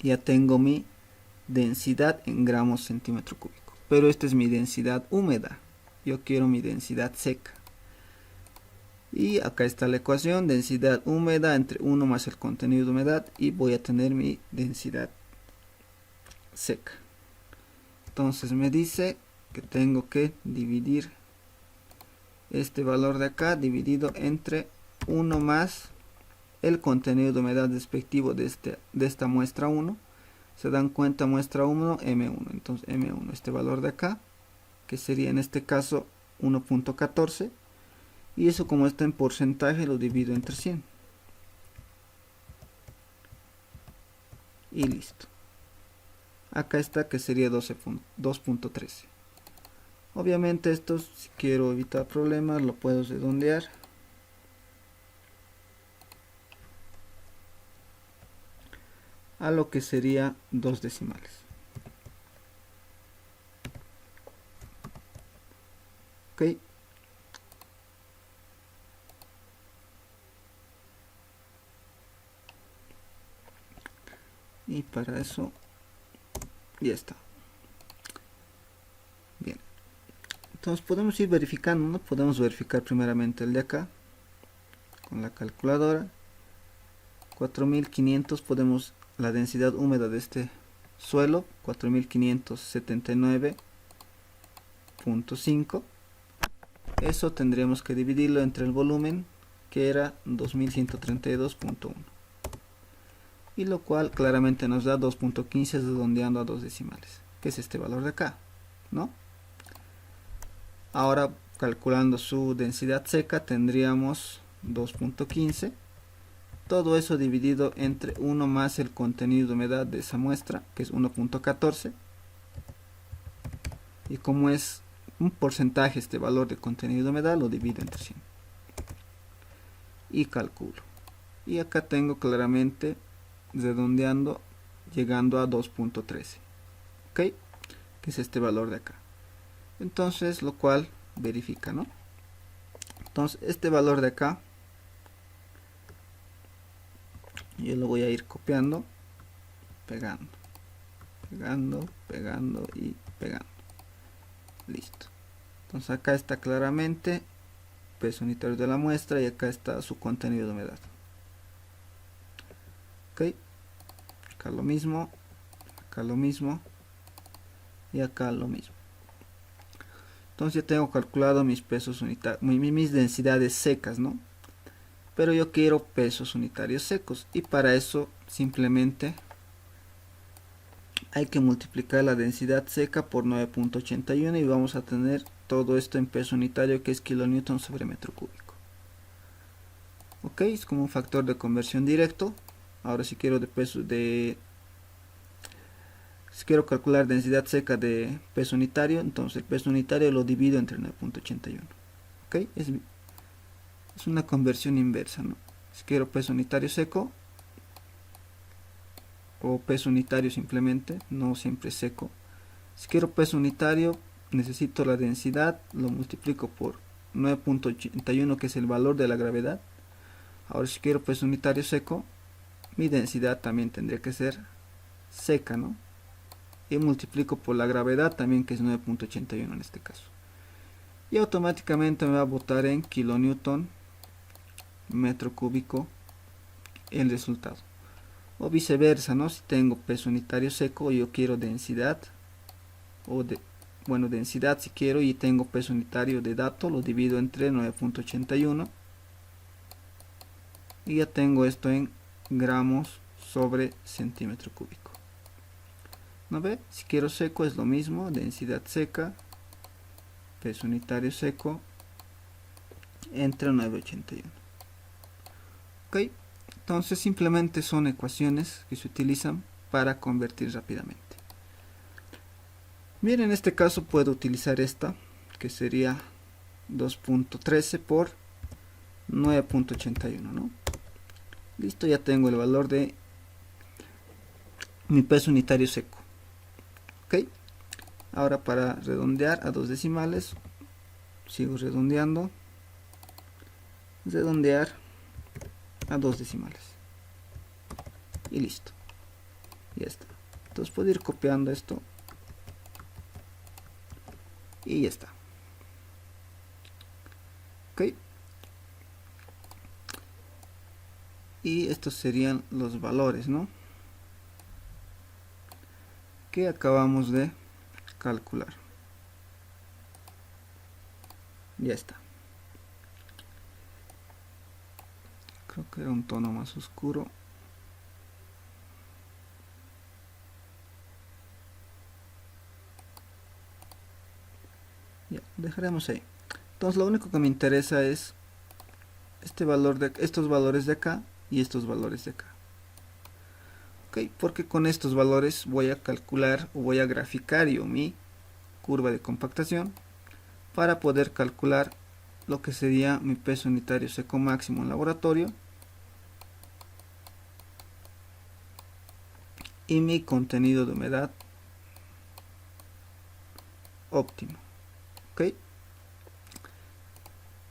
Ya tengo mi densidad en gramos centímetro cúbico. Pero esta es mi densidad húmeda. Yo quiero mi densidad seca. Y acá está la ecuación, densidad húmeda entre 1 más el contenido de humedad, y voy a tener mi densidad seca. Entonces me dice que tengo que dividir este valor de acá dividido entre 1 más el contenido de humedad respectivo de esta muestra 1. Se dan cuenta, muestra 1, M1. Entonces M1, este valor de acá, que sería en este caso 1.14. Y eso, como está en porcentaje, lo divido entre 100. Y listo. Acá está, que sería 2.13. Obviamente esto, si quiero evitar problemas, lo puedo redondear. A lo que sería 2 decimales. Ok. Y para eso ya está. Bien. Entonces podemos ir verificando, ¿no? Podemos verificar primeramente el de acá con la calculadora. 4500, podemos la densidad húmeda de este suelo, 4579.5. Eso tendríamos que dividirlo entre el volumen, que era 2132.1. Y lo cual claramente nos da 2.15 redondeando a 2 decimales, que es este valor de acá, ¿no? Ahora, calculando su densidad seca, tendríamos 2.15. Todo eso dividido entre 1 más el contenido de humedad de esa muestra, que es 1.14. Y como es un porcentaje este valor de contenido de humedad, lo divido entre 100. Y calculo. Y acá tengo claramente, redondeando, llegando a 2.13. ¿Ok? Que es este valor de acá. Entonces, lo cual verifica, ¿no? Entonces, este valor de acá, yo lo voy a ir copiando, pegando, pegando, pegando y pegando. Listo. Entonces acá está claramente peso unitario de la muestra y acá está su contenido de humedad. Ok. Acá lo mismo y acá lo mismo. Entonces ya tengo calculado mis pesos unitarios, mis densidades secas, ¿no? Pero yo quiero pesos unitarios secos, y para eso simplemente hay que multiplicar la densidad seca por 9.81 y vamos a tener todo esto en peso unitario, que es kilonewton sobre metro cúbico. Ok, es como un factor de conversión directo. Ahora si quiero si quiero calcular densidad seca de peso unitario, entonces el peso unitario lo divido entre 9.81. Ok, es una conversión inversa, ¿no? Si quiero peso unitario seco, o peso unitario simplemente, no siempre seco. Si quiero peso unitario, necesito la densidad, lo multiplico por 9.81, que es el valor de la gravedad. Ahora si quiero peso unitario seco, mi densidad también tendría que ser seca, ¿no? Y multiplico por la gravedad también, que es 9.81 en este caso. Y automáticamente me va a botar en kilonewton metro cúbico el resultado. O viceversa, ¿no? Si tengo peso unitario seco, yo quiero densidad, densidad si quiero, y tengo peso unitario de dato, lo divido entre 9.81 y ya tengo esto en gramos sobre centímetro cúbico. ¿No ve? Si quiero seco es lo mismo, densidad seca, peso unitario seco, entre 981. Ok, entonces simplemente son ecuaciones que se utilizan para convertir rápidamente. Bien, en este caso puedo utilizar esta, que sería 2.13 por 9.81, ¿no? Listo, ya tengo el valor de mi peso unitario seco. Ok, ahora para redondear a 2 decimales, sigo redondeando, redondear a 2 decimales y listo, ya está. Entonces puedo ir copiando esto y ya está. Ok, y estos serían los valores, ¿no?, que acabamos de calcular. Ya está. Creo que era un tono más oscuro. Ya, dejaremos ahí. Entonces lo único que me interesa es este valor de estos valores de acá y estos valores de acá. Ok, porque con estos valores voy a calcular o voy a graficar yo mi curva de compactación para poder calcular lo que sería mi peso unitario seco máximo en laboratorio y mi contenido de humedad óptimo. Ok,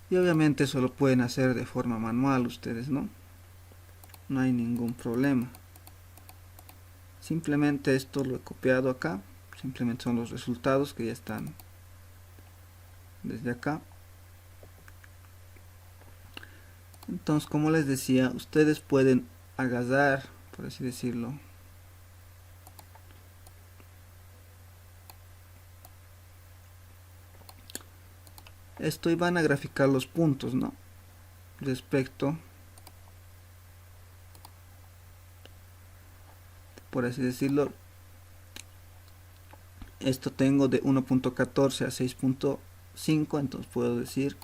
y obviamente eso lo pueden hacer de forma manual ustedes, ¿no? No hay ningún problema. Simplemente esto lo he copiado acá, simplemente son los resultados que ya están desde acá. Entonces, como les decía, ustedes pueden agarrar, por así decirlo, esto y van a graficar los puntos, ¿no?, respecto, por así decirlo, esto tengo de 1.14 a 6.5, entonces puedo decir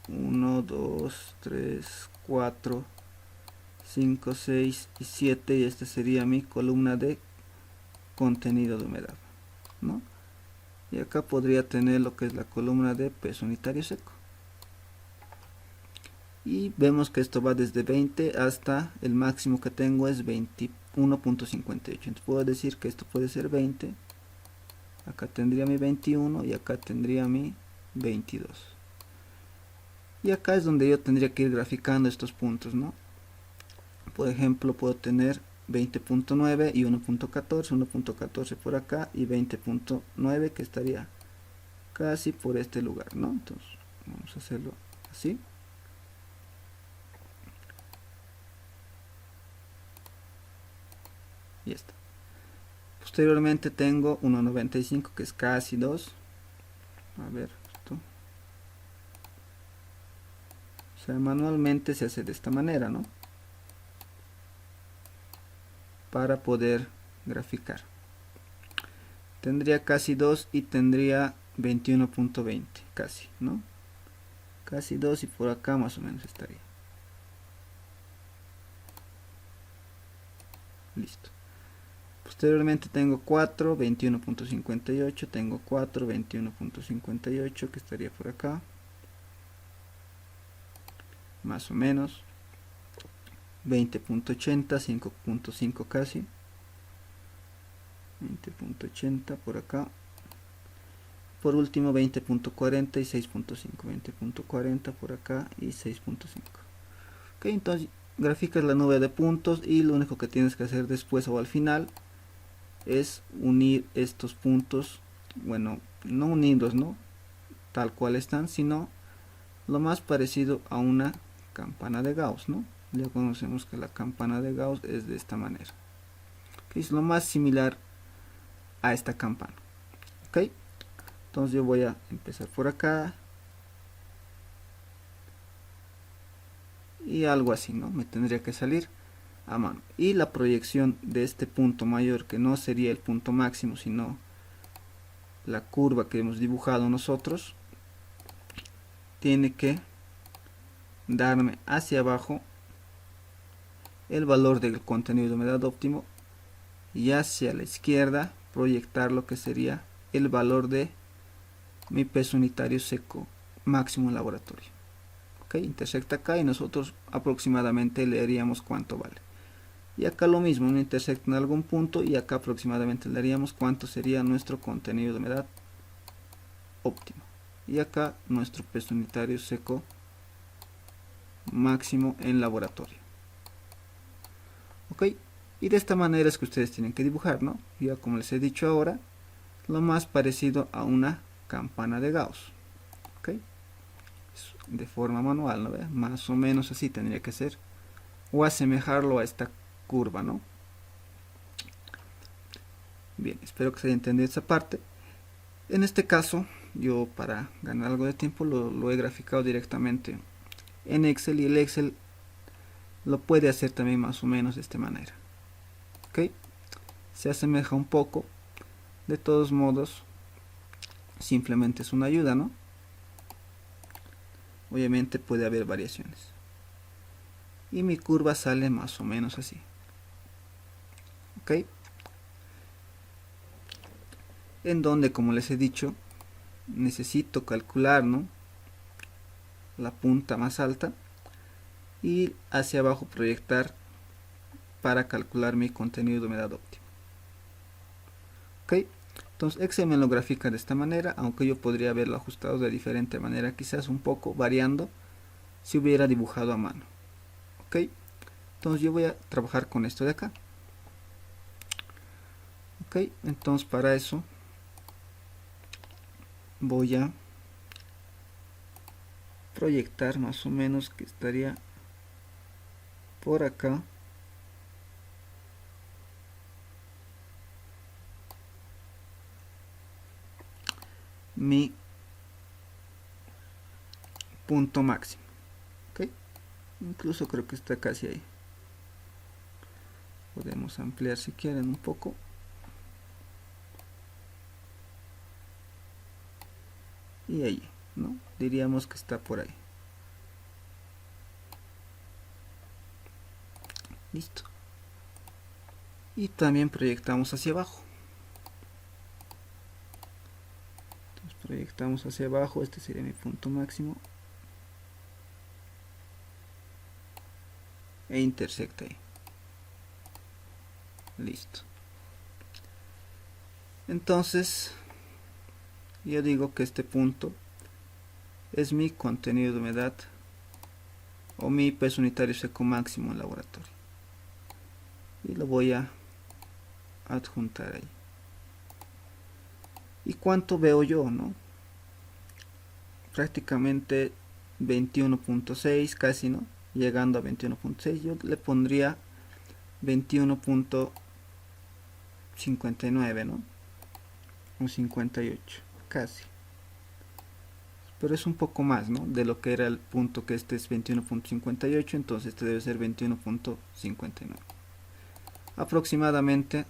1, 2, 3, 4, 5, 6 y 7, y esta sería mi columna de contenido de humedad, ¿no? Y acá podría tener lo que es la columna de peso unitario seco. Y vemos que esto va desde 20 hasta el máximo que tengo es 21.58. Entonces puedo decir que esto puede ser 20. Acá tendría mi 21 y acá tendría mi 22. Y acá es donde yo tendría que ir graficando estos puntos, ¿no? Por ejemplo, puedo tener 20.9 y 1.14, 1.14 por acá y 20.9 que estaría casi por este lugar, ¿no? Entonces vamos a hacerlo así. Y está. Posteriormente tengo 1.95 que es casi 2. A ver, esto. O sea, manualmente se hace de esta manera, ¿no?, para poder graficar. Tendría casi 2 y tendría 21.20, casi, ¿no? Casi 2 y por acá más o menos estaría. Listo. Posteriormente tengo 4, 21.58, tengo 4, 21.58 que estaría por acá. Más o menos. 20.80, 5.5 casi. 20.80 por acá. Por último 20.40 y 6.5. 20.40 por acá y 6.5. Ok, entonces graficas la nube de puntos y lo único que tienes que hacer después o al final es unir estos puntos, bueno, no unirlos, ¿no?, tal cual están, sino lo más parecido a una campana de Gauss, ¿no? Ya conocemos que la campana de Gauss es de esta manera, que es lo más similar a esta campana. Ok, entonces yo voy a empezar por acá y algo así, ¿no?, me tendría que salir. a mano, y la proyección de este punto mayor, que no sería el punto máximo sino la curva que hemos dibujado nosotros, tiene que darme hacia abajo el valor del contenido de humedad óptimo y hacia la izquierda proyectar lo que sería el valor de mi peso unitario seco máximo en laboratorio. Ok, intersecta acá y nosotros aproximadamente leeríamos cuánto vale. Y acá lo mismo, no intersecta en algún punto y acá aproximadamente leeríamos cuánto sería nuestro contenido de humedad óptimo. Y acá nuestro peso unitario seco máximo en laboratorio. Ok, y de esta manera es que ustedes tienen que dibujar, ¿no? Ya como les he dicho ahora, lo más parecido a una campana de Gauss. Ok, de forma manual, ¿no? Más o menos así tendría que ser, o asemejarlo a esta curva, ¿no? Bien, espero que se haya entendido esa parte. En este caso, yo para ganar algo de tiempo lo he graficado directamente en Excel, y el Excel lo puede hacer también más o menos de esta manera. Ok, se asemeja un poco, de todos modos simplemente es una ayuda, ¿no? Obviamente puede haber variaciones y mi curva sale más o menos así. Ok, en donde, como les he dicho, necesito calcular, ¿no?, la punta más alta y hacia abajo proyectar para calcular mi contenido de humedad óptimo. Ok, entonces Excel me lo grafica de esta manera, aunque yo podría haberlo ajustado de diferente manera, quizás un poco variando si hubiera dibujado a mano. Ok, entonces yo voy a trabajar con esto de acá. Ok, entonces para eso voy a proyectar más o menos que estaría por acá mi punto máximo. Ok, incluso creo que está casi ahí. Podemos ampliar si quieren un poco. Y ahí, ¿no? Diríamos que está por ahí. Listo. Y también proyectamos hacia abajo. Entonces proyectamos hacia abajo, este sería mi punto máximo. E intersecta ahí. Listo. Entonces, yo digo que este punto es mi contenido de humedad o mi peso unitario seco máximo en laboratorio. Y lo voy a adjuntar ahí. ¿Y cuánto veo yo, no? Prácticamente 21.6 casi, ¿no? Llegando a 21.6, yo le pondría 21.59, ¿no? O 58, casi. Pero es un poco más, ¿no?, de lo que era el punto, que este es 21.58, entonces este debe ser 21.59. Aproximadamente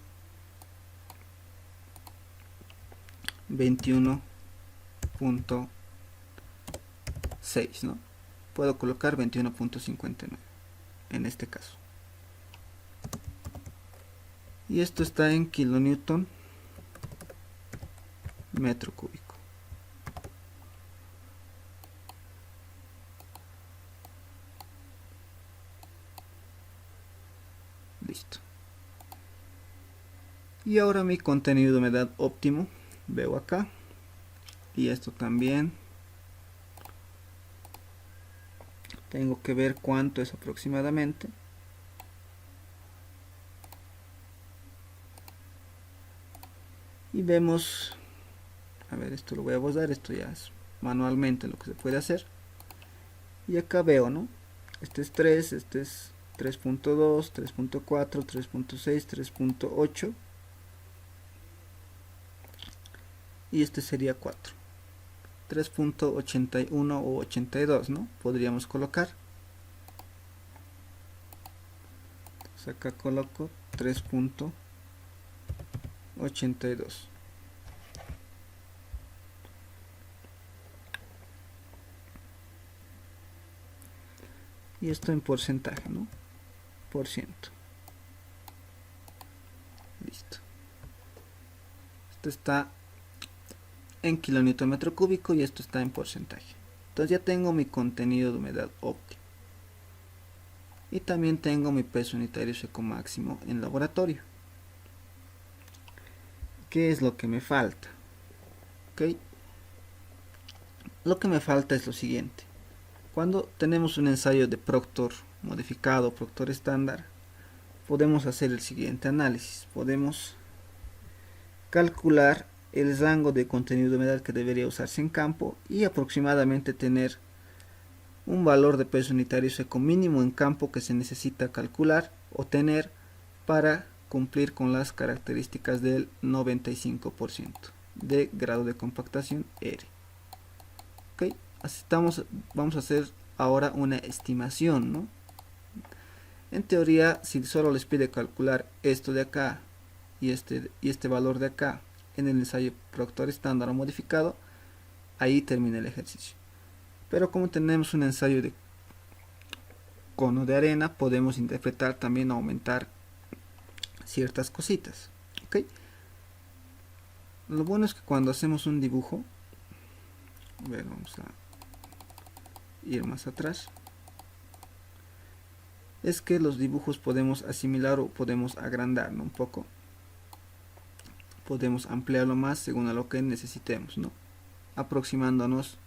21.6, ¿no? Puedo colocar 21.59 en este caso. Y esto está en kilonewton metro cúbico. Listo. Y ahora mi contenido de humedad óptimo, veo acá, y esto también tengo que ver cuánto es aproximadamente. Y vemos, a ver, esto lo voy a borrar, esto ya es manualmente lo que se puede hacer. Y acá veo, ¿no? Este es 3, este es 3.2, 3.4, 3.6, 3.8 y este sería 4. 3.81 o 82, ¿no? Podríamos colocar. Entonces acá coloco 3.82. Y esto en porcentaje, ¿no? Por ciento. Listo. Esto está en kilonewton metro cúbico y esto está en porcentaje. Entonces ya tengo mi contenido de humedad óptimo. Y también tengo mi peso unitario seco máximo en laboratorio. ¿Qué es lo que me falta? ¿Ok? Lo que me falta es lo siguiente. Cuando tenemos un ensayo de Proctor modificado, Proctor estándar, podemos hacer el siguiente análisis. Podemos calcular el rango de contenido de humedad que debería usarse en campo y aproximadamente tener un valor de peso unitario seco mínimo en campo que se necesita calcular o tener para cumplir con las características del 95% de grado de compactación R. Ok, vamos a hacer ahora una estimación, ¿no? En teoría, si solo les pide calcular esto de acá y este valor de acá en el ensayo Proctor estándar o modificado, ahí termina el ejercicio. Pero como tenemos un ensayo de cono de arena, podemos interpretar también aumentar ciertas cositas. ¿Ok? Lo bueno es que cuando hacemos un dibujo, a ver, vamos a ir más atrás, es que los dibujos podemos asimilar o podemos agrandar, ¿no? Un poco. Podemos ampliarlo más según a lo que necesitemos, ¿no? Aproximándonos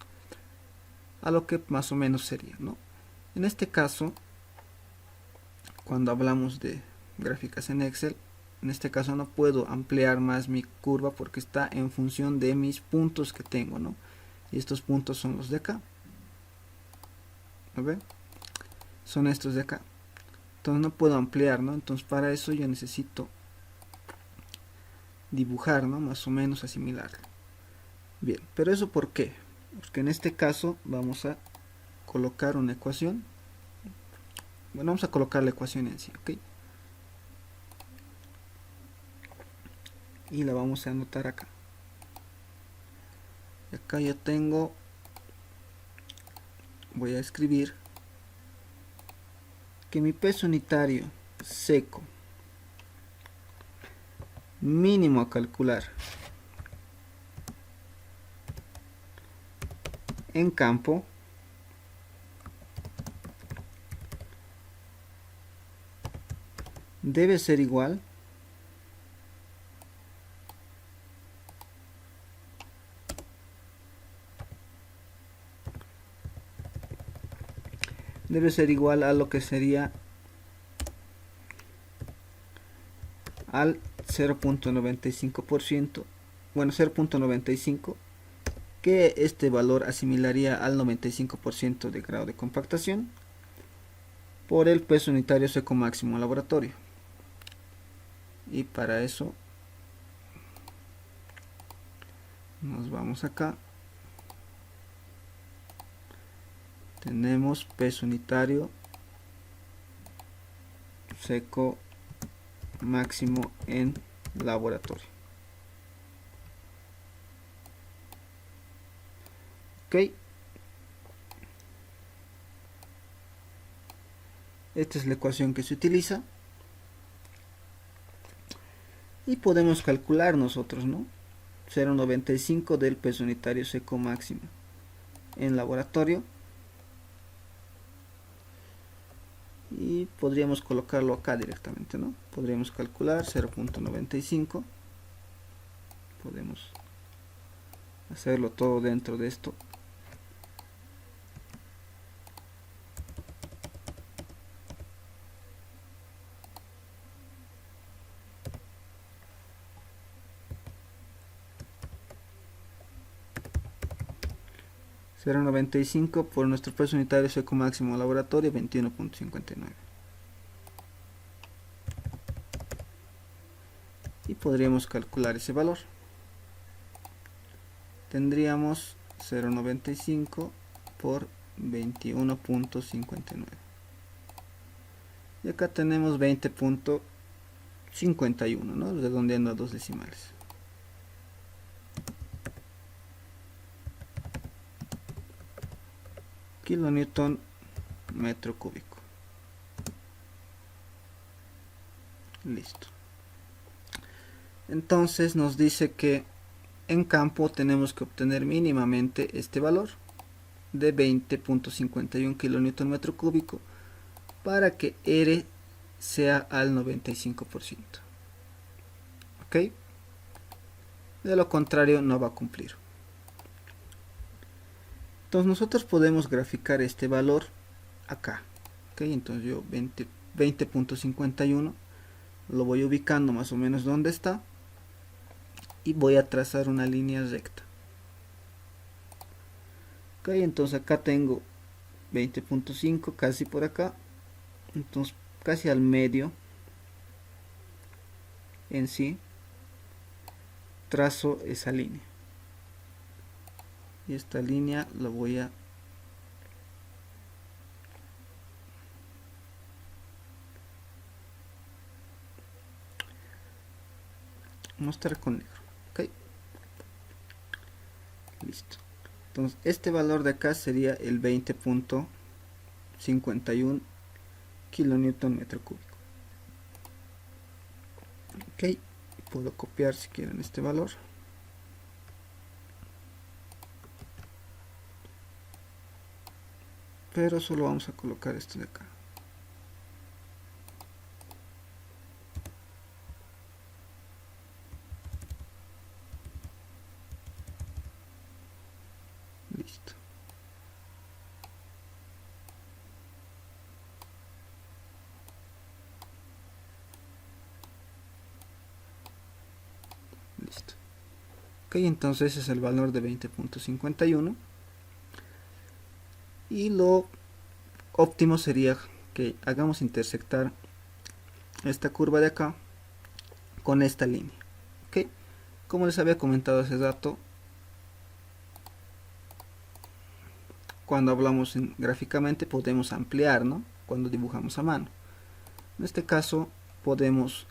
a lo que más o menos sería, ¿no? En este caso, cuando hablamos de gráficas en Excel, en este caso no puedo ampliar más mi curva porque está en función de mis puntos que tengo, ¿no? Y estos puntos son los de acá. ¿A ver? Son estos de acá. Entonces no puedo ampliar, ¿no? Entonces para eso yo necesito dibujar, ¿no? Más o menos asimilarlo. Bien, pero eso ¿por qué? Porque en este caso vamos a colocar una ecuación. Bueno, vamos a colocar la ecuación en sí, ¿ok? Y la vamos a anotar acá. Y acá yo tengo, voy a escribir que mi peso unitario seco mínimo a calcular en campo debe ser igual a lo que sería al 0.95%, bueno, 0.95, que este valor asimilaría al 95% de grado de compactación por el peso unitario seco máximo en laboratorio. Y para eso nos vamos acá, tenemos peso unitario seco máximo en laboratorio. Ok, esta es la ecuación que se utiliza y podemos calcular nosotros, ¿no? 0.95 del peso unitario seco máximo en laboratorio, y podríamos colocarlo acá directamente, ¿no? Podríamos calcular 0.95, podemos hacerlo todo dentro de esto. $0.95 por nuestro peso unitario seco máximo laboratorio, 21.59. Y podríamos calcular ese valor. Tendríamos 0.95 por 21.59. y acá tenemos 20.51, ¿no? Redondeando a 2 decimales. Kilonewton metro cúbico. Listo. Entonces nos dice que en campo tenemos que obtener mínimamente este valor de 20.51 kilonewton metro cúbico para que R sea al 95%. ¿Ok? De lo contrario no va a cumplir. Entonces nosotros podemos graficar este valor acá. ¿Ok? Entonces yo 20.51 lo voy ubicando más o menos donde está y voy a trazar una línea recta. Ok, entonces acá tengo 20.5 casi por acá, entonces casi al medio en sí trazo esa línea y esta línea la voy a mostrar con negro. Ok, listo. Entonces este valor de acá sería el 20.51 kilonewton metro cúbico. Ok, puedo copiar si quieren este valor. Pero solo vamos a colocar esto de acá. Listo. Listo. Ok, entonces ese es el valor de 20.51 y lo óptimo sería que hagamos intersectar esta curva de acá con esta línea. Ok, como les había comentado hace rato, cuando hablamos gráficamente podemos ampliar, ¿no? Cuando dibujamos a mano. En este caso podemos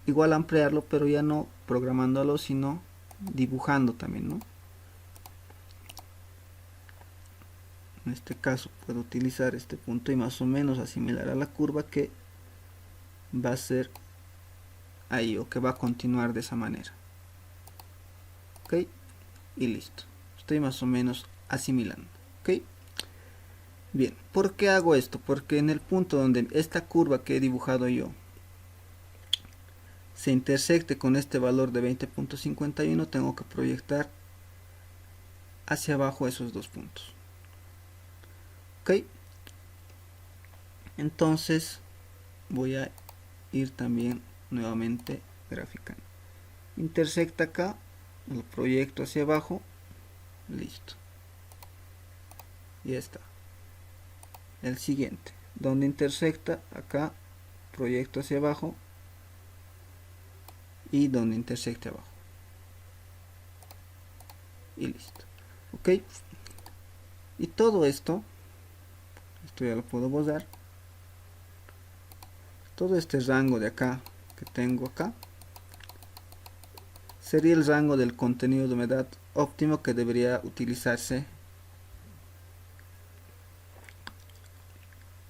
igual ampliarlo, pero ya no programándolo, sino dibujando también, ¿no? En este caso puedo utilizar este punto y más o menos asimilar a la curva que va a ser ahí o que va a continuar de esa manera. Ok, y listo. Estoy más o menos asimilando. Ok, bien, ¿por qué hago esto? Porque en el punto donde esta curva que he dibujado yo se intersecte con este valor de 20.51, tengo que proyectar hacia abajo esos dos puntos. Ok, entonces voy a ir también nuevamente graficando. Intersecta acá, lo proyecto hacia abajo, listo. Ya está. El siguiente, donde intersecta acá, proyecto hacia abajo y donde intersecte abajo. Y listo. Ok. Y todo esto ya lo puedo borrar. Todo este rango de acá que tengo acá sería el rango del contenido de humedad óptimo que debería utilizarse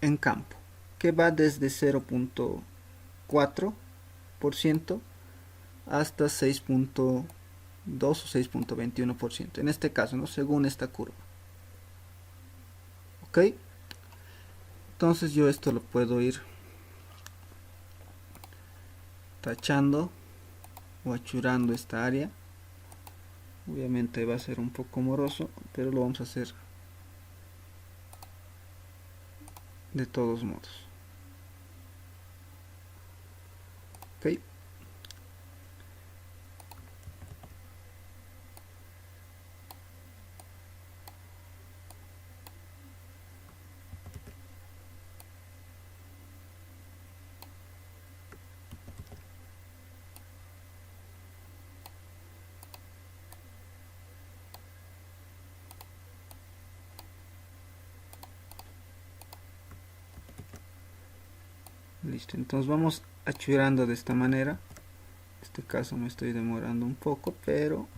en campo, que va desde 0.4% hasta 6.2 o 6.21%, en este caso, ¿no? Según esta curva. Ok, entonces yo esto lo puedo ir tachando o achurando esta área. Obviamente va a ser un poco moroso, pero lo vamos a hacer de todos modos. Ok, Listo, entonces vamos achurando de esta manera. En este caso me estoy demorando un poco, pero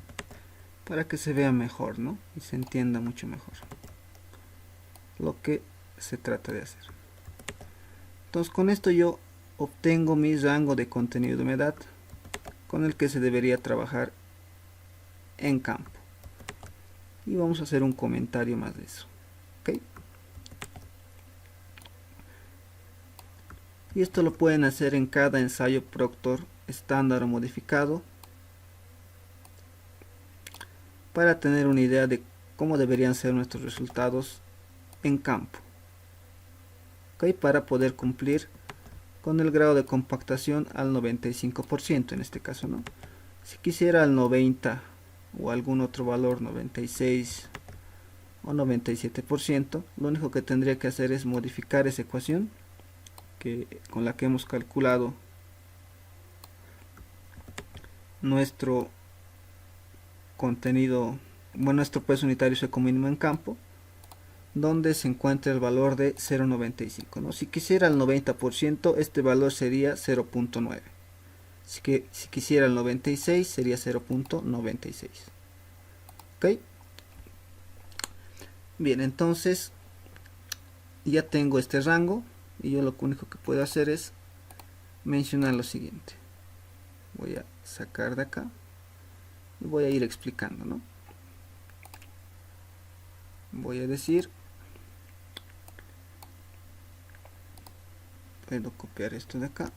para que se vea mejor, ¿no? Y se entienda mucho mejor lo que se trata de hacer. Entonces con esto yo obtengo mi rango de contenido de humedad con el que se debería trabajar en campo. Y vamos a hacer un comentario más de eso. ¿Ok? Y esto lo pueden hacer en cada ensayo Proctor estándar o modificado para tener una idea de cómo deberían ser nuestros resultados en campo. ¿Ok? Para poder cumplir con el grado de compactación al 95% en este caso, ¿no? Si quisiera al 90 o algún otro valor, 96 o 97%, lo único que tendría que hacer es modificar esa ecuación con la que hemos calculado nuestro contenido, bueno, nuestro peso unitario seco mínimo en campo, donde se encuentra el valor de 0,95, ¿no? Si quisiera el 90%, este valor sería 0,9. Si quisiera el 96 sería 0,96. ¿Ok? Bien, entonces ya tengo este rango y yo lo único que puedo hacer es mencionar lo siguiente. Voy a sacar de acá y voy a ir explicando, ¿no? Voy a decir, puedo copiar esto de acá.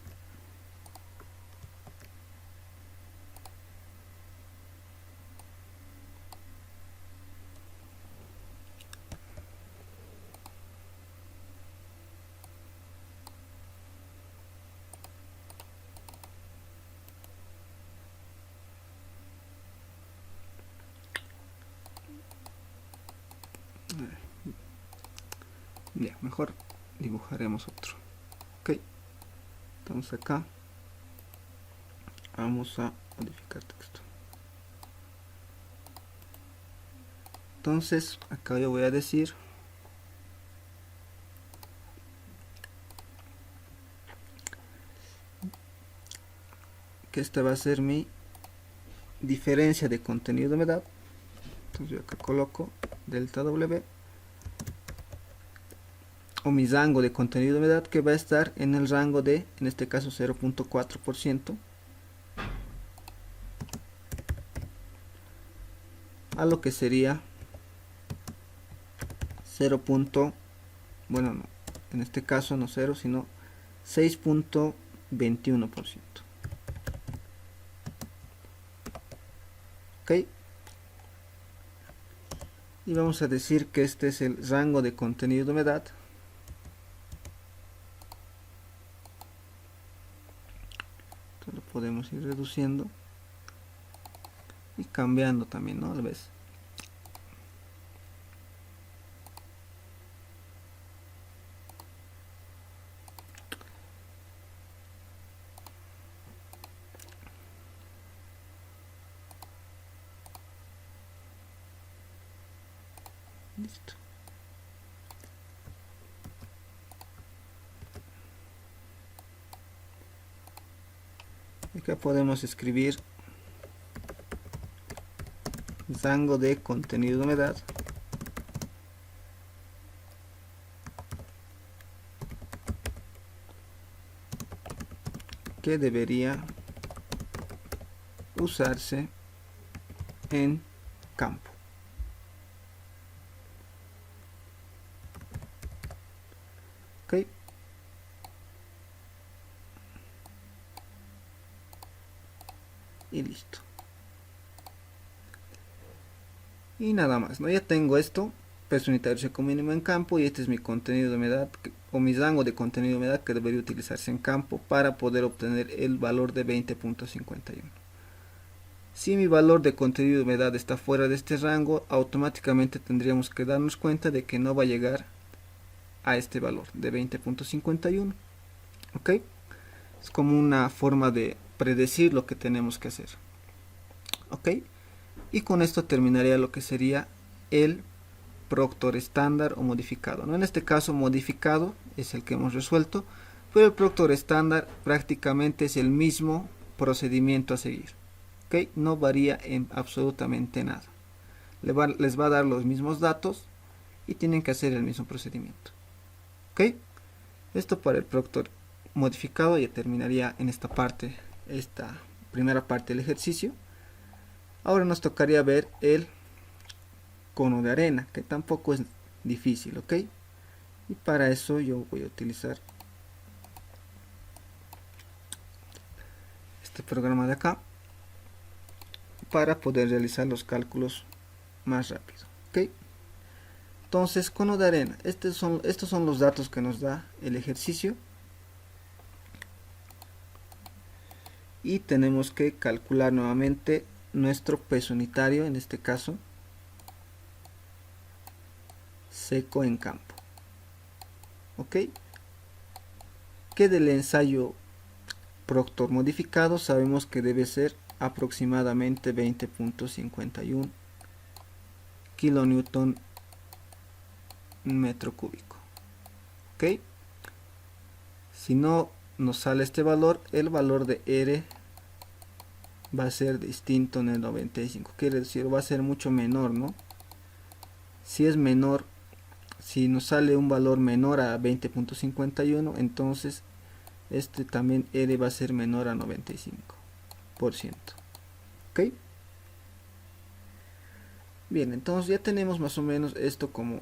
Bien, mejor dibujaremos otro. Ok, entonces acá vamos a modificar texto. Entonces acá yo voy a decir que esta va a ser mi diferencia de contenido de humedad. Entonces yo acá coloco delta W, o mi rango de contenido de humedad, que va a estar en el rango de, en este caso, 0,4% a lo que sería 0. Bueno, no, en este caso no 0, sino 6,21%. Ok, y vamos a decir que este es el rango de contenido de humedad lo podemos ir reduciendo y cambiando también, ¿no? A la vez. Listo. Acá podemos escribir rango de contenido de humedad que debería usarse en campo. Ok, y listo. Y nada más, ¿no? Ya tengo esto, peso unitario seco mínimo en campo, y este es mi contenido de humedad o mi rango de contenido de humedad que debería utilizarse en campo para poder obtener el valor de 20,51. Si mi valor de contenido de humedad está fuera de este rango, automáticamente tendríamos que darnos cuenta de que no va a llegar a este valor de 20,51. ¿Ok? Es como una forma de predecir lo que tenemos que hacer. ¿Ok? Y con esto terminaría lo que sería el Proctor estándar o modificado, ¿no? En este caso modificado es el que hemos resuelto, pero el Proctor estándar prácticamente es el mismo procedimiento a seguir. ¿Ok? No varía en absolutamente nada. Les va a dar los mismos datos y tienen que hacer el mismo procedimiento. ¿Ok? Esto para el Proctor modificado ya terminaría en esta parte, esta primera parte del ejercicio. Ahora nos tocaría ver el cono de arena, que tampoco es difícil, ¿ok? Y para eso yo voy a utilizar este programa de acá para poder realizar los cálculos más rápido, ¿ok? Entonces, cono de arena, estos son los datos que nos da el ejercicio y tenemos que calcular nuevamente nuestro peso unitario, en este caso seco en campo, ¿ok? Que del ensayo Proctor modificado sabemos que debe ser aproximadamente 20.51 kilonewton metro cúbico, ¿ok? Si no nos sale este valor, el valor de R va a ser distinto en el 95, quiere decir va a ser mucho menor, ¿no? Si es menor, si nos sale un valor menor a 20.51, entonces este también R va a ser menor a 95%, ¿ok? Bien, entonces ya tenemos más o menos esto como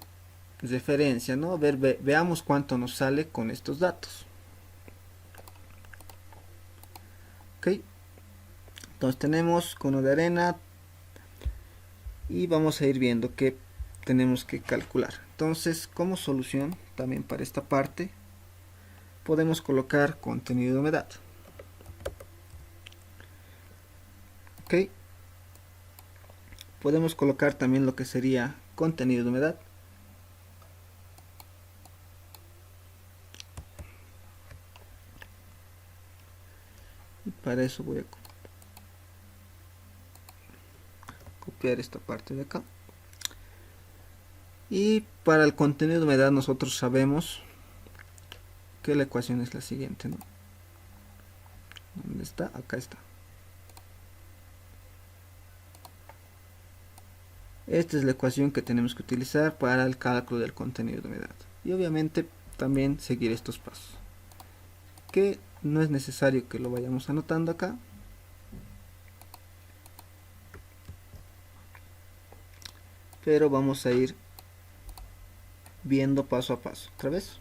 referencia, ¿no? A ver, veamos cuánto nos sale con estos datos. Ok, entonces tenemos cono de arena y vamos a ir viendo qué tenemos que calcular. Entonces, como solución también para esta parte podemos colocar contenido de humedad. Ok, podemos colocar también lo que sería contenido de humedad. Y para eso voy a copiar esta parte de acá. Y para el contenido de humedad nosotros sabemos que la ecuación es la siguiente, ¿no? ¿Dónde está? Acá está. Esta es la ecuación que tenemos que utilizar para el cálculo del contenido de humedad. Y obviamente también seguir estos pasos, que no es necesario que lo vayamos anotando acá. Pero vamos a ir viendo paso a paso. Otra vez.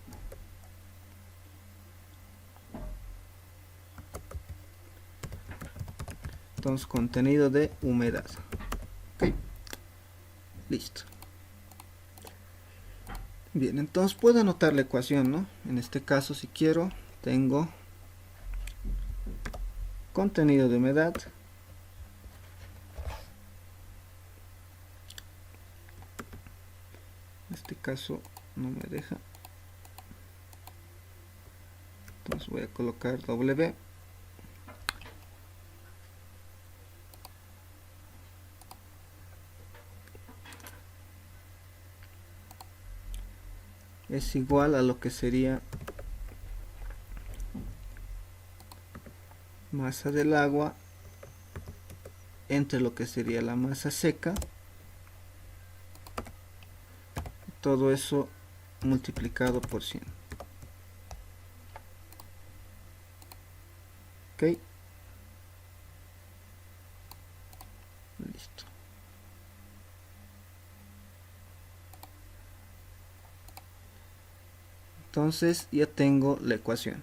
Entonces, contenido de humedad. Ok. Listo. Bien, entonces puedo anotar la ecuación, ¿no? En este caso, si quiero, tengo contenido de humedad en este caso no me deja, entonces voy a colocar W es igual a lo que sería masa del agua entre lo que sería la masa seca, todo eso multiplicado por 100. Ok, listo. Entonces ya tengo la ecuación.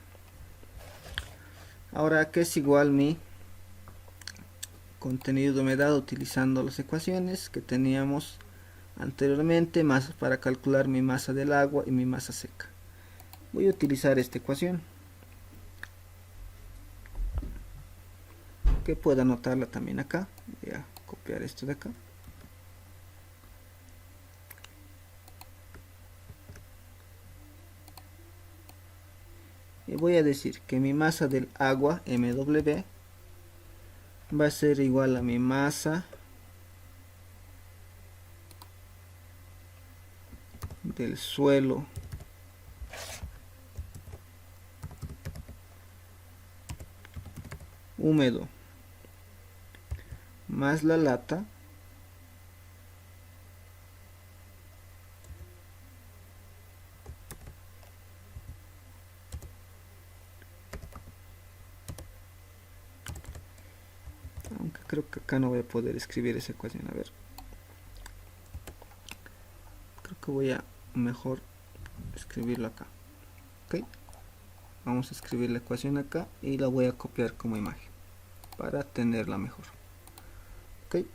Ahora, ¿qué es igual mi contenido de humedad utilizando las ecuaciones que teníamos anteriormente, más para calcular mi masa del agua y mi masa seca? Voy a utilizar esta ecuación, que puedo anotarla también acá. Voy a copiar esto de acá. Y voy a decir que mi masa del agua, MW, va a ser igual a mi masa del suelo húmedo más la lata aunque creo que acá no voy a poder escribir esa ecuación. A ver, creo que voy a mejor escribirlo acá. Ok, vamos a escribir la ecuación acá y la voy a copiar como imagen para tenerla mejor. Ok,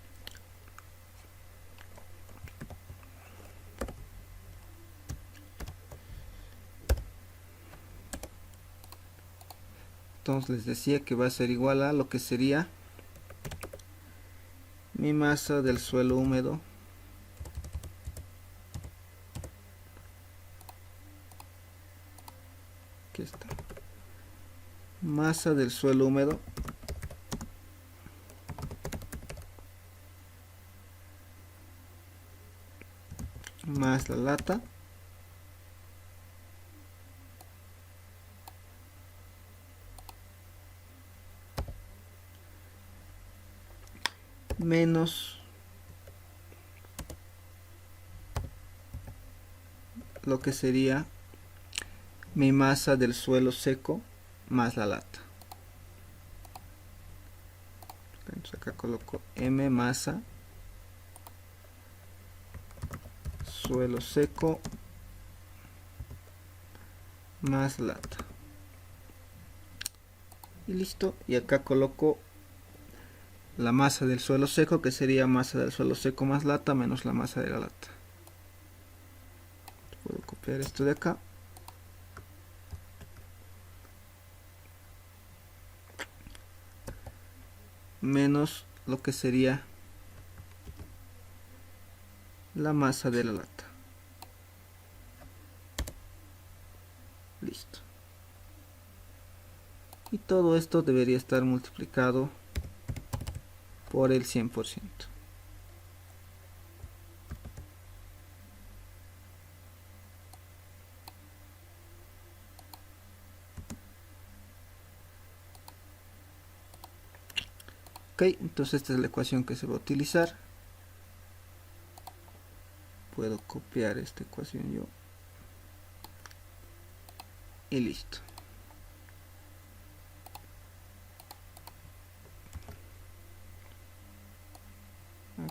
entonces les decía que va a ser igual a lo que sería mi masa del suelo húmedo aquí está, masa del suelo húmedo más la lata menos lo que sería mi masa del suelo seco más la lata. Entonces acá coloco M masa suelo seco más lata y listo. Y acá coloco la masa del suelo seco, que sería masa del suelo seco más lata menos la masa de la lata. Puedo copiar esto de acá menos lo que sería la masa de la lata. Listo. Y todo esto debería estar multiplicado por el 100%. Ok, entonces esta es la ecuación que se va a utilizar. Puedo copiar esta ecuación yo. Y listo.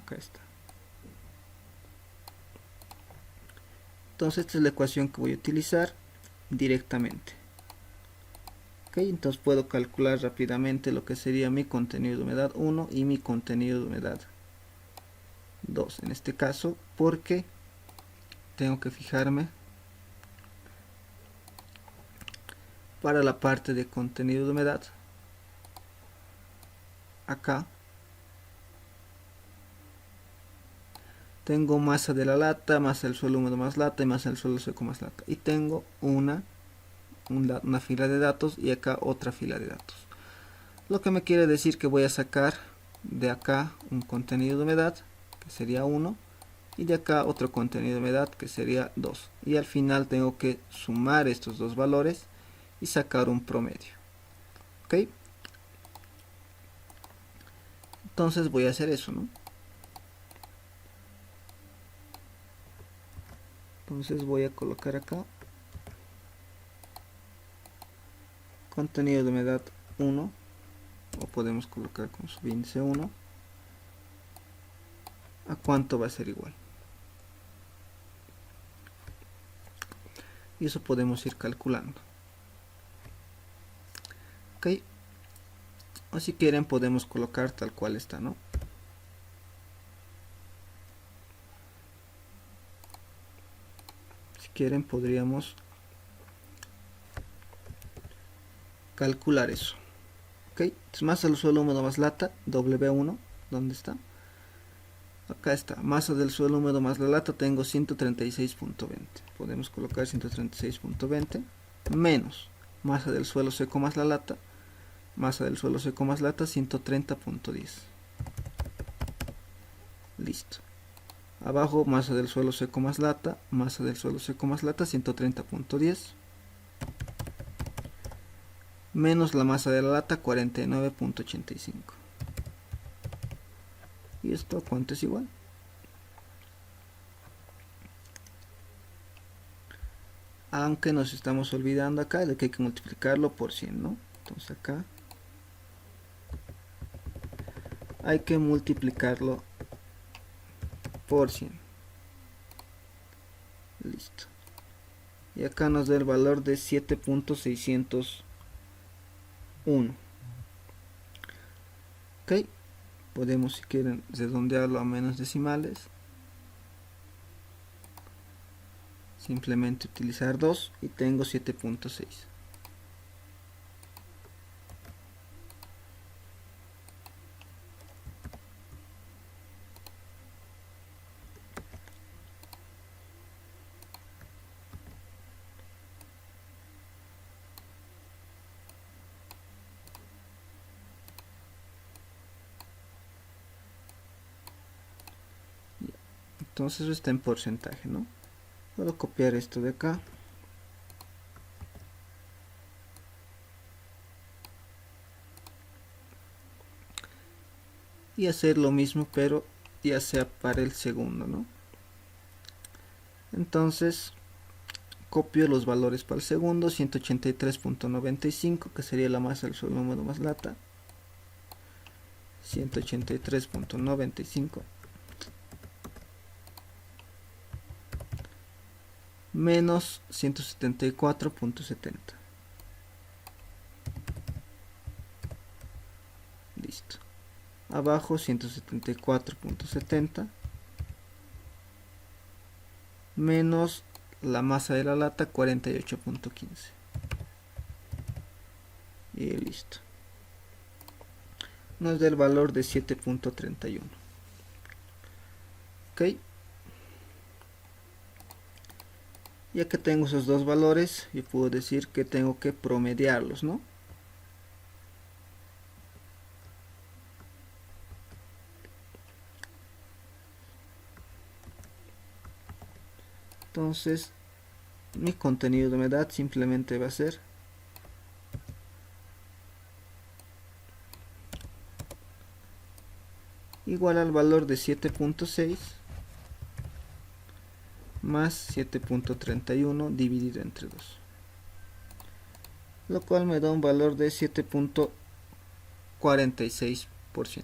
Acá está. Entonces esta es la ecuación que voy a utilizar directamente. Ok, entonces puedo calcular rápidamente lo que sería mi contenido de humedad 1 y mi contenido de humedad 2. En este caso, porque tengo que fijarme para la parte de contenido de humedad. Acá tengo masa de la lata, masa del suelo húmedo más lata y masa del suelo seco más lata. Y tengo una fila de datos y acá otra fila de datos. Lo que me quiere decir que voy a sacar de acá un contenido de humedad, que sería 1, y de acá otro contenido de humedad, que sería 2. Y al final tengo que sumar estos dos valores y sacar un promedio. ¿Ok? Entonces voy a hacer eso, ¿no? Entonces voy a colocar acá contenido de humedad 1, o podemos colocar con subíndice 1, a cuánto va a ser igual. Y eso podemos ir calculando. Ok, o si quieren podemos colocar tal cual está, ¿no? Si quieren podríamos calcular eso. Ok, entonces masa del suelo húmedo más lata, W1, ¿dónde está? Acá está, masa del suelo húmedo más la lata, tengo 136.20. Podemos colocar 136.20 menos masa del suelo seco más la lata, masa del suelo seco más lata, 130.10. Listo. Abajo, masa del suelo seco más lata, masa del suelo seco más lata, 130.10 menos la masa de la lata 49.85. ¿Y esto cuánto es igual? Aunque nos estamos olvidando acá de que hay que multiplicarlo por 100, ¿no? Entonces acá hay que multiplicarlo por 100. Listo. Y acá nos da el valor de 7.601. Ok. Podemos, si quieren, redondearlo a menos decimales. Simplemente utilizar 2 y tengo 7.6. Entonces eso está en porcentaje, ¿no? Puedo copiar esto de acá. Y hacer lo mismo, pero ya sea para el segundo, ¿no? Entonces copio los valores para el segundo, 183.95, que sería la masa del suelo húmedo más lata. 183.95 menos 174.70. Listo. Abajo 174.70 menos la masa de la lata 48.15. Y listo. Nos da el valor de 7.31. Ok. Ya que tengo esos dos valores, yo puedo decir que tengo que promediarlos, ¿no? Entonces, mi contenido de humedad simplemente va a ser igual al valor de 7.6 más 7.31 dividido entre 2, lo cual me da un valor de 7.46%.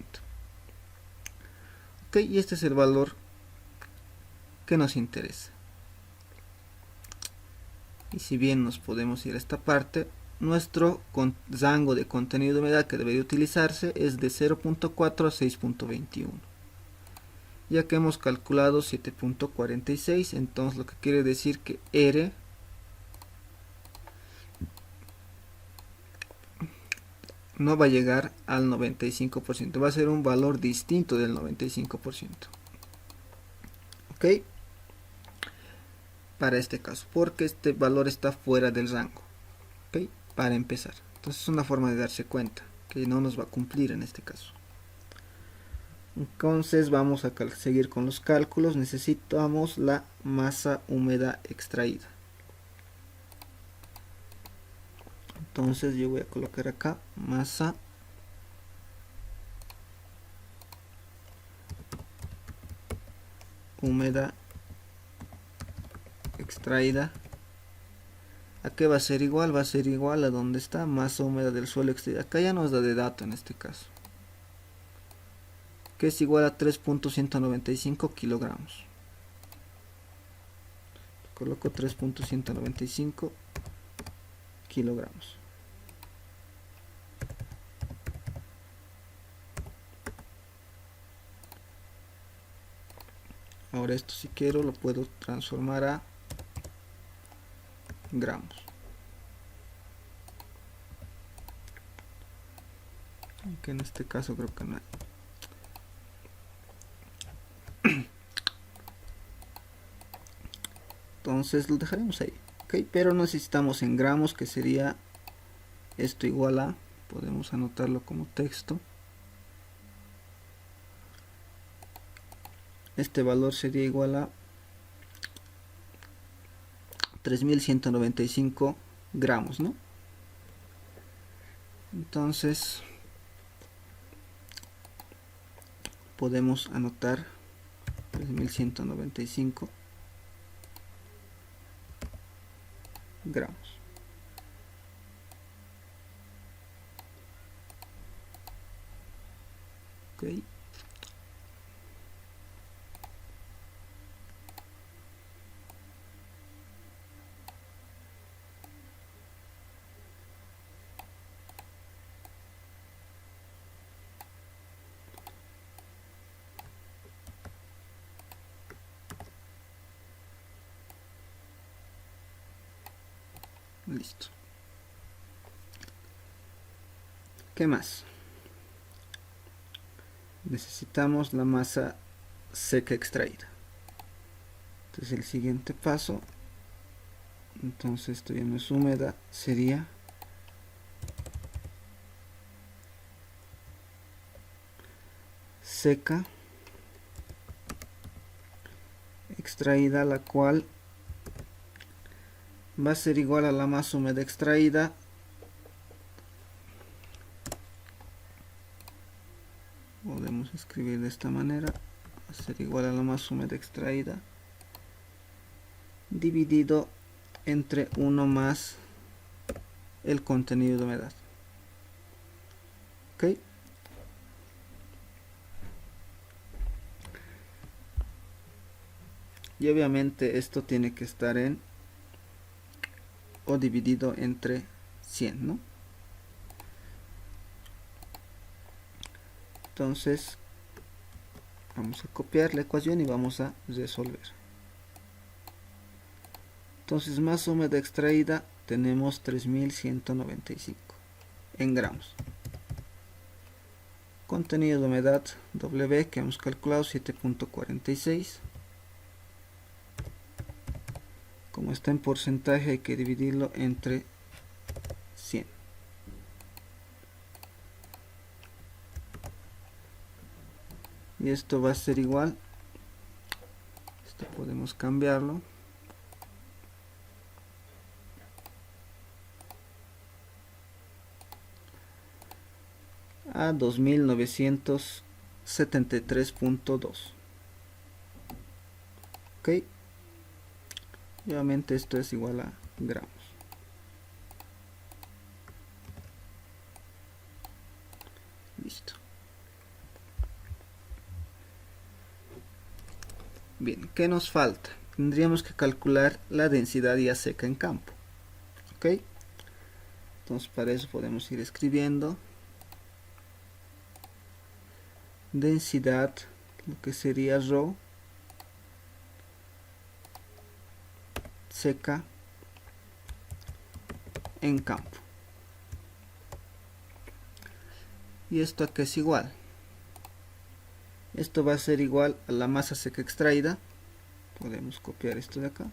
Ok, y este es el valor que nos interesa. Y si bien nos podemos ir a esta parte, nuestro rango de contenido de humedad que debería utilizarse es de 0.4 a 6.21. Ya que hemos calculado 7.46, entonces lo que quiere decir que R no va a llegar al 95%, va a ser un valor distinto del 95%. ¿Ok? Para este caso, porque este valor está fuera del rango. ¿Ok? Para empezar. Entonces es una forma de darse cuenta que no nos va a cumplir en este caso. Entonces vamos a seguir con los cálculos. Necesitamos la masa húmeda extraída. Entonces yo voy a colocar acá masa húmeda extraída. ¿A qué va a ser igual? Va a ser igual a donde está masa húmeda del suelo extraída. Acá ya nos da de dato en este caso, que es igual a 3.195 kilogramos. Coloco 3.195 kilogramos. Ahora esto, si quiero, lo puedo transformar a gramos. Aunque en este caso creo que no. Entonces lo dejaremos ahí. ¿Ok? Pero necesitamos en gramos, que sería esto igual a, podemos anotarlo como texto. Este valor sería igual a 3195 gramos, ¿no? Entonces podemos anotar 3195 gramos. Okay. Listo. ¿Qué más? Necesitamos la masa seca extraída. Entonces el siguiente paso, entonces esto ya no es húmeda, sería seca extraída, la cual va a ser igual a la masa húmeda extraída podemos escribir de esta manera, va a ser igual a la masa húmeda extraída dividido entre 1 más el contenido de humedad. ¿Ok? Y obviamente esto tiene que estar en o dividido entre 100, ¿no? Entonces vamos a copiar la ecuación y vamos a resolver. Entonces masa húmeda extraída tenemos 3195 en gramos. Contenido de humedad W que hemos calculado 7.46. Como está en porcentaje hay que dividirlo entre 100. Y esto va a ser igual, esto podemos cambiarlo, a 2973.2. Ok, obviamente esto es igual a gramos. Listo. Bien, ¿qué nos falta? Tendríamos que calcular la densidad ya seca en campo. Ok, entonces para eso podemos ir escribiendo densidad, lo que sería ρ seca en campo. ¿Y esto a qué es igual? Esto va a ser igual a la masa seca extraída. Podemos copiar esto de acá.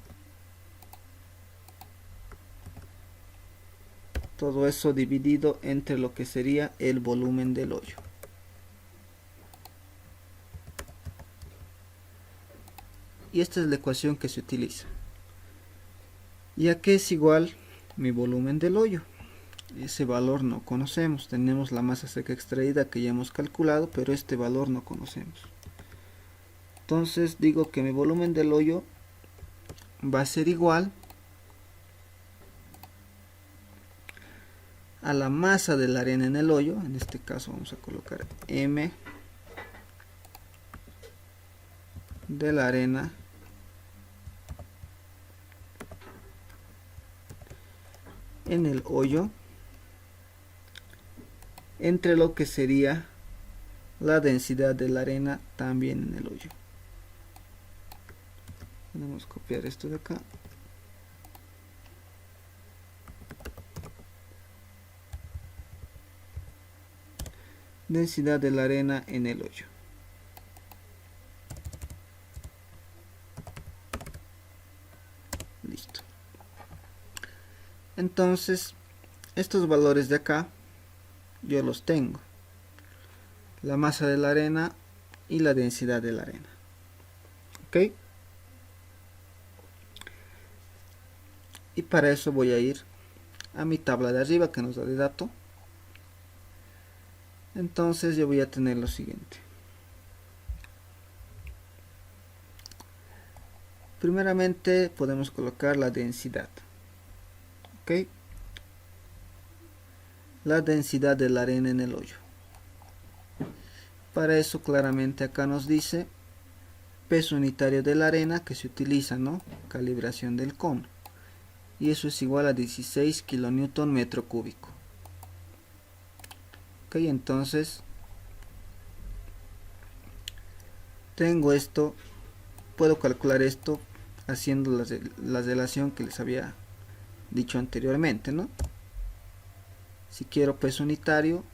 Todo eso dividido entre lo que sería el volumen del hoyo. Y esta es la ecuación que se utiliza. ¿Y a qué es igual mi volumen del hoyo? Ese valor no conocemos. Tenemos la masa seca extraída que ya hemos calculado, pero este valor no conocemos. Entonces digo que mi volumen del hoyo va a ser igual a la masa de la arena en el hoyo. En este caso vamos a colocar M de la arena en el hoyo entre lo que sería la densidad de la arena también en el hoyo. Podemos copiar esto de acá. Densidad de la arena en el hoyo. Listo. Entonces, estos valores de acá yo los tengo. La masa de la arena y la densidad de la arena. ¿Ok? Y para eso voy a ir a mi tabla de arriba que nos da de dato. Entonces yo voy a tener lo siguiente. Primeramente podemos colocar la densidad. ¿Ok? La densidad de la arena en el hoyo. Para eso claramente acá nos dice peso unitario de la arena que se utiliza, ¿no? Calibración del cono. Y eso es igual a 16 kilonewton metro cúbico. Ok, entonces tengo esto, puedo calcular esto haciendo la relación que les había dicho anteriormente, ¿no? Si quiero peso unitario,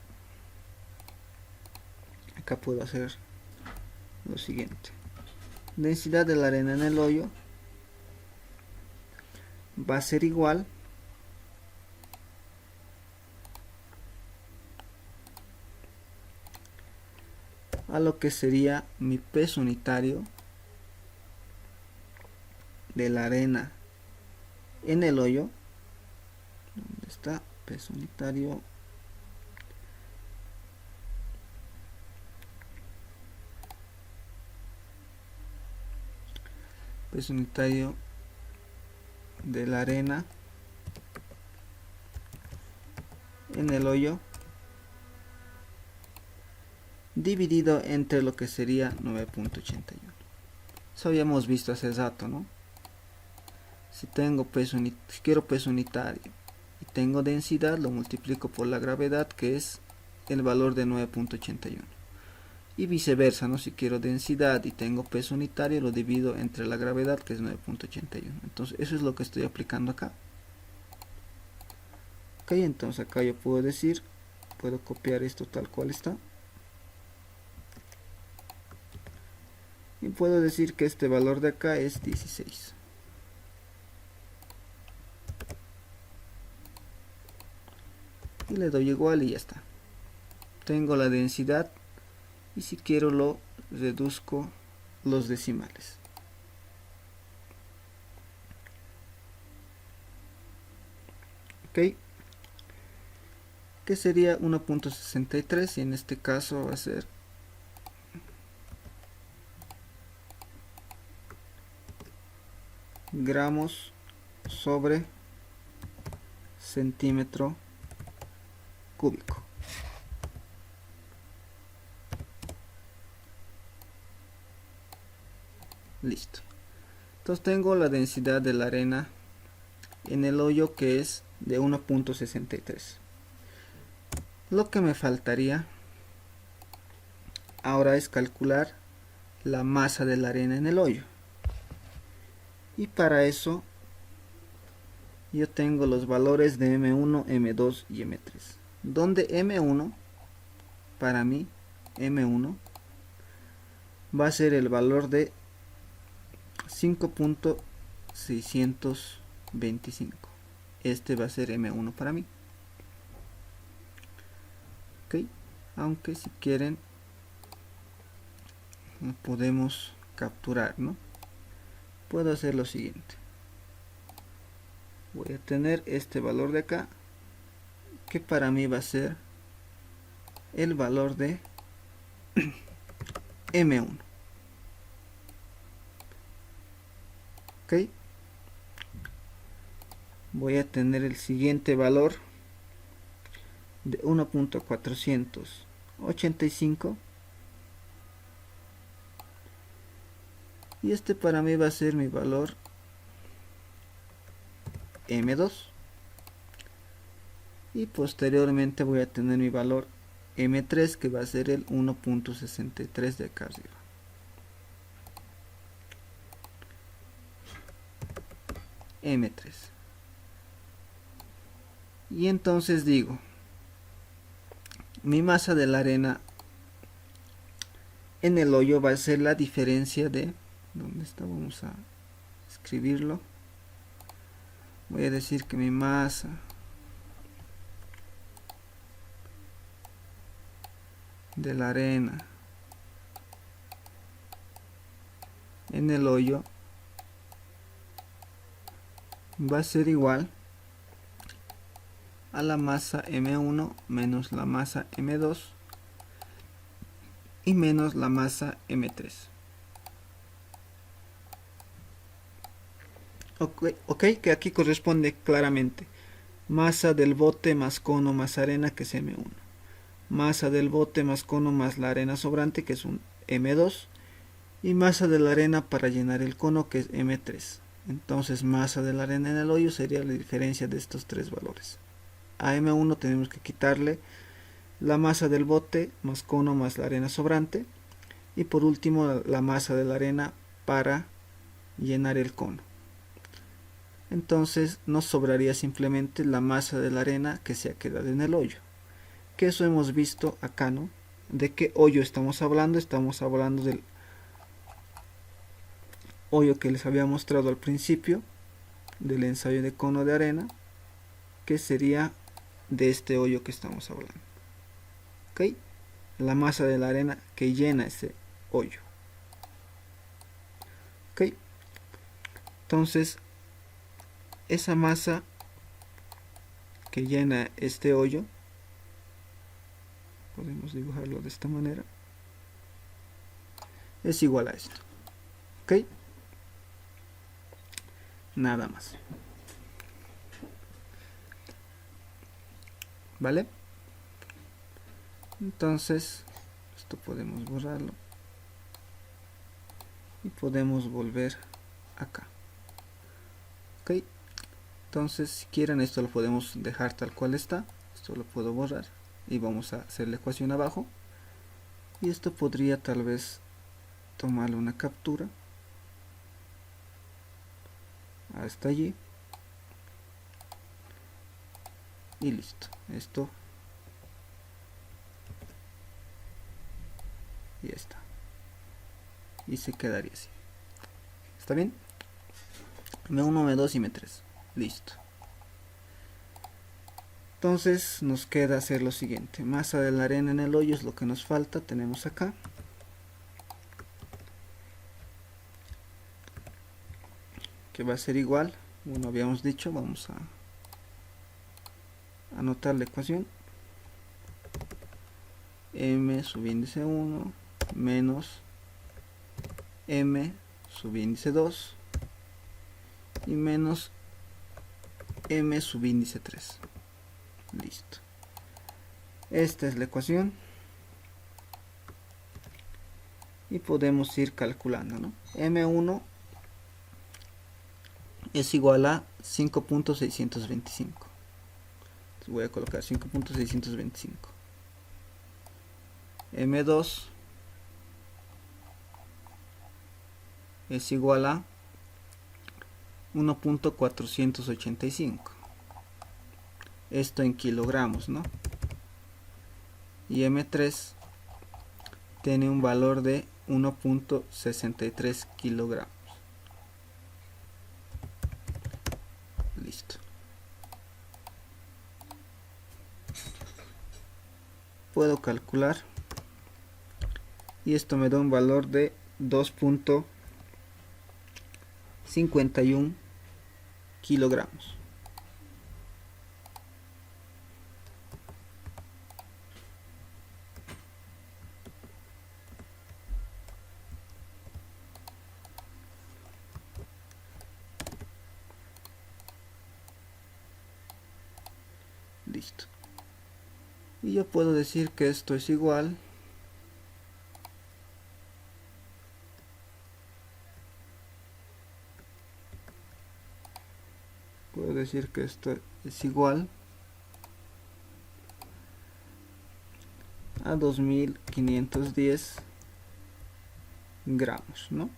acá puedo hacer lo siguiente. Densidad de la arena en el hoyo va a ser igual a lo que sería mi peso unitario de la arena en el hoyo. ¿Dónde está? Peso unitario. Peso unitario de la arena en el hoyo dividido entre lo que sería 9.81. Eso habíamos visto hace rato, ¿no? Si quiero peso unitario y tengo densidad, lo multiplico por la gravedad, que es el valor de 9.81. Y viceversa, ¿no? Si quiero densidad y tengo peso unitario, lo divido entre la gravedad, que es 9.81. Entonces eso es lo que estoy aplicando acá. Ok, entonces acá yo puedo decir, puedo copiar esto tal cual está. Y puedo decir que este valor de acá es 16. Y le doy igual y ya está. Tengo la densidad y si quiero lo reduzco los decimales. Ok, que sería 1.63 y en este caso va a ser gramos sobre centímetro cúbico. Listo. Entonces tengo la densidad de la arena en el hoyo, que es de 1.63. Lo que me faltaría ahora es calcular la masa de la arena en el hoyo. Y para eso yo tengo los valores de M1, M2 y M3. Donde M1, para mí, M1 va a ser el valor de 5.625. Este va a ser M1 para mí. Ok, aunque si quieren lo podemos capturar, ¿no? Puedo hacer lo siguiente. Voy a tener este valor de acá, que para mí va a ser el valor de M1. Ok, voy a tener el siguiente valor de 1.485 y este para mí va a ser mi valor M2 y posteriormente voy a tener mi valor M3, que va a ser el 1.63 de acá arriba. M3. Y entonces digo, mi masa de la arena en el hoyo va a ser la diferencia de, ¿dónde está? Vamos a escribirlo. Voy a decir que mi masa de la arena en el hoyo va a ser igual a la masa M1 menos la masa M2 y menos la masa M3. Ok, que aquí corresponde claramente masa del bote más cono más arena, que es M1, masa del bote más cono más la arena sobrante, que es un M2, y masa de la arena para llenar el cono, que es M3. Entonces masa de la arena en el hoyo sería la diferencia de estos tres valores. A M1 tenemos que quitarle la masa del bote más cono más la arena sobrante, y por último la masa de la arena para llenar el cono. Entonces nos sobraría simplemente la masa de la arena que se ha quedado en el hoyo, que eso hemos visto acá, ¿no? ¿De qué hoyo estamos hablando? Estamos hablando del hoyo que les había mostrado al principio del ensayo de cono de arena, que sería de este hoyo que estamos hablando. ¿Ok? La masa de la arena que llena ese hoyo. ¿Ok? Entonces, esa masa que llena este hoyo, podemos dibujarlo de esta manera, es igual a esto. ¿Ok? Nada más. ¿Vale? Entonces, esto podemos borrarlo y podemos volver acá. ¿Ok? Entonces, si quieren, esto lo podemos dejar tal cual está. Esto lo puedo borrar y vamos a hacer la ecuación abajo. Y esto podría tal vez tomarle una captura hasta allí y listo. Esto y ya está, y se quedaría así. ¿Está bien? M1, M2 y M3. Listo. Entonces nos queda hacer lo siguiente. Masa de la arena en el hoyo es lo que nos falta. Tenemos acá. Que va a ser igual. Como habíamos dicho, vamos a anotar la ecuación. M subíndice 1 menos M subíndice 2 y menos M subíndice 3. Listo. Esta es la ecuación. Y podemos ir calculando, ¿no? M1 es igual a 5.625. Voy a colocar 5.625. M2 es igual a 1.485. Esto en kilogramos, ¿no? Y M3 tiene un valor de 1.63 kilogramos. Listo. Puedo calcular y esto me da un valor de 2.51 kilogramos. Listo. Y yo puedo decir que esto es igual a 2510 gramos, ¿no?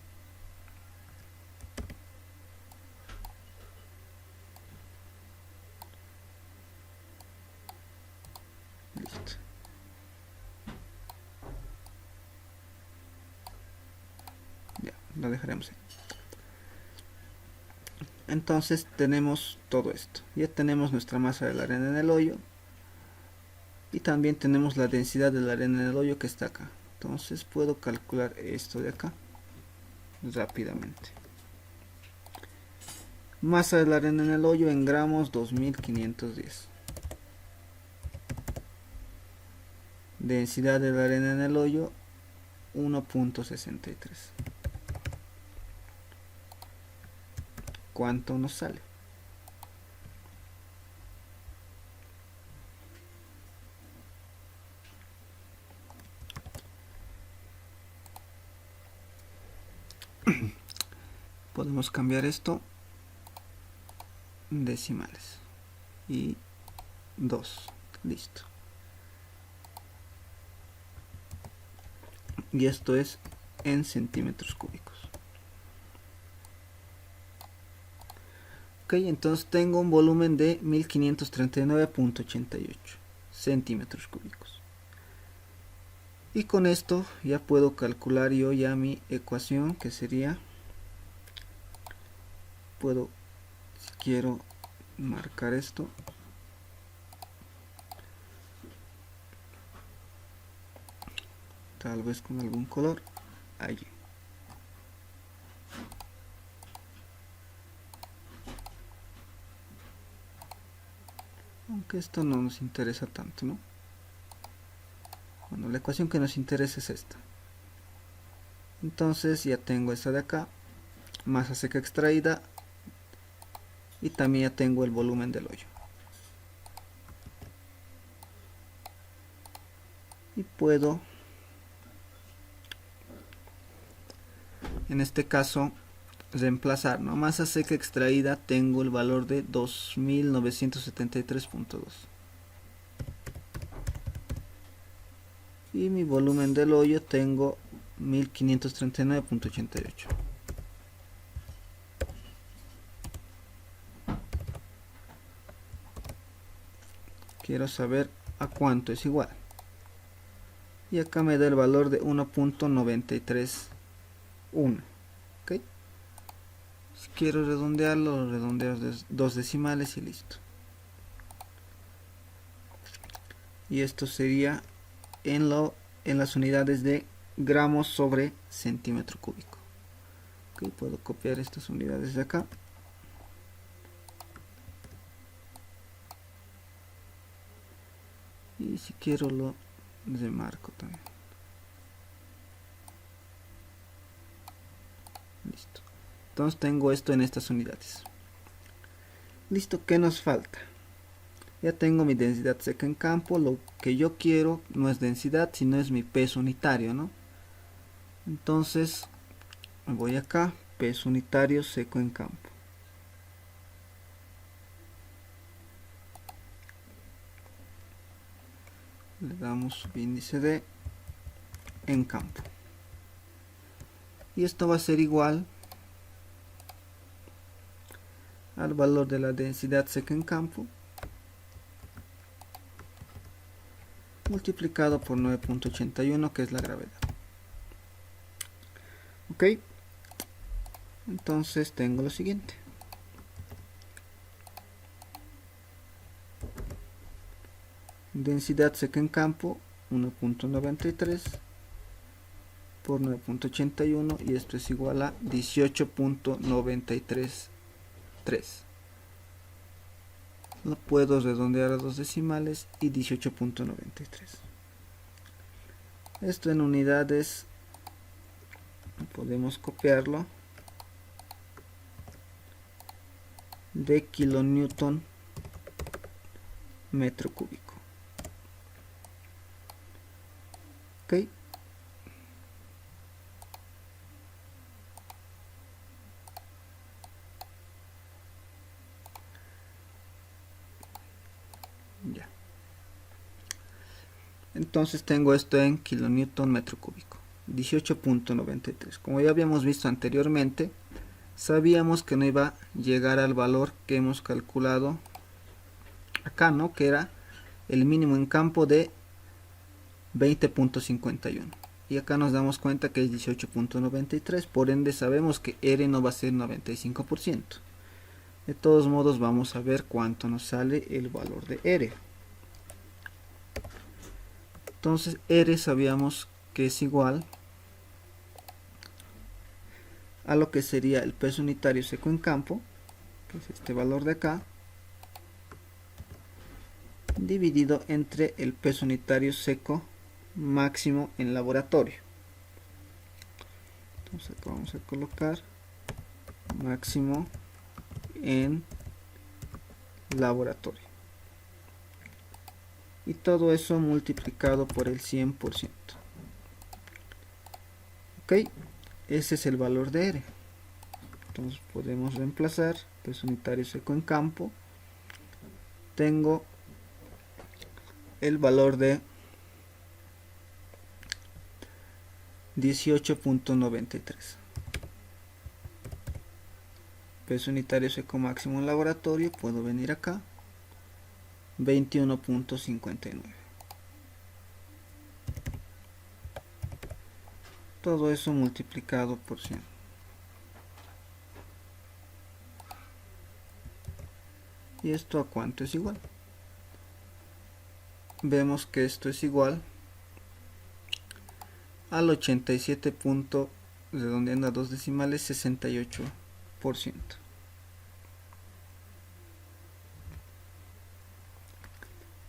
Listo. Ya, lo dejaremos ahí. Entonces tenemos todo esto. Ya tenemos nuestra masa de la arena en el hoyo. Y también tenemos la densidad de la arena en el hoyo que está acá. Entonces puedo calcular esto de acá rápidamente. Masa de la arena en el hoyo en gramos 2510. Densidad de la arena en el hoyo 1.63. ¿Cuánto nos sale? Podemos cambiar esto decimales y 2, listo. Y esto es en centímetros cúbicos. Ok, entonces tengo un volumen de 1539.88 centímetros cúbicos. Y con esto ya puedo calcular yo ya mi ecuación, que sería, puedo, si quiero, marcar esto. Tal vez con algún color. Allí. Aunque esto no nos interesa tanto, ¿no? Bueno, la ecuación que nos interesa es esta. Entonces ya tengo esta de acá, masa seca extraída, y también ya tengo el volumen del hoyo. Y puedo, en este caso, reemplazar, ¿no? Masa seca extraída, tengo el valor de 2973.2. Y mi volumen del hoyo tengo 1539.88. Quiero saber a cuánto es igual. Y acá me da el valor de 1.931. ¿Ok? Si quiero redondearlo, lo redondeo dos decimales y listo. Y esto sería en las unidades de gramos sobre centímetro cúbico. Ok, puedo copiar estas unidades de acá. Y si quiero lo remarco también. Listo. Entonces tengo esto en estas unidades. Listo, ¿qué nos falta? Ya tengo mi densidad seca en campo. Lo que yo quiero no es densidad, sino es mi peso unitario, ¿no? Entonces me voy acá, peso unitario seco en campo. Le damos subíndice de en campo. Y esto va a ser igual al valor de la densidad seca en campo multiplicado por 9.81, que es la gravedad. Ok, entonces tengo lo siguiente. Densidad seca en campo 1.93 por 9.81, y esto es igual a 18.933. Lo puedo redondear a dos decimales y 18.93. Esto en unidades podemos copiarlo de kilonewton metro cúbico. Ok. Ya. Entonces tengo esto en kilonewton metro cúbico, 18.93. Como ya habíamos visto anteriormente, sabíamos que no iba a llegar al valor que hemos calculado acá, ¿no? Que era el mínimo en campo de 20.51. Y acá nos damos cuenta que es 18.93, por ende sabemos que R no va a ser 95%. De todos modos vamos a ver cuánto nos sale el valor de R. Entonces R sabíamos que es igual a lo que sería el peso unitario seco en campo, que es este valor de acá, dividido entre el peso unitario seco máximo en laboratorio. Entonces acá vamos a colocar máximo en laboratorio. Y todo eso multiplicado por el 100%. Ok, ese es el valor de R. Entonces podemos reemplazar peso unitario seco en campo. Tengo el valor de 18.93. Peso unitario seco máximo en laboratorio, puedo venir acá, 21.59. Todo eso multiplicado por 100. ¿Y esto a cuánto es igual? Vemos que esto es igual al 87. Redondeando a 2 decimales, 68%.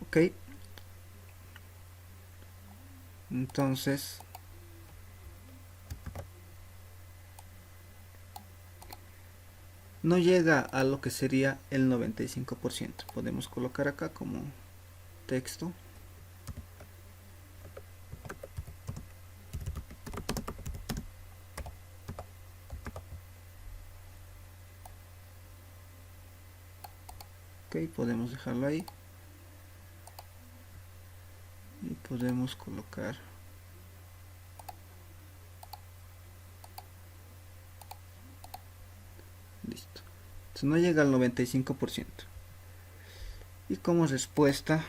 Ok, entonces no llega a lo que sería el 95%. Podemos colocar acá como texto. Ok, podemos dejarlo ahí. Y podemos colocar listo. Entonces no llega al 95%. Y como respuesta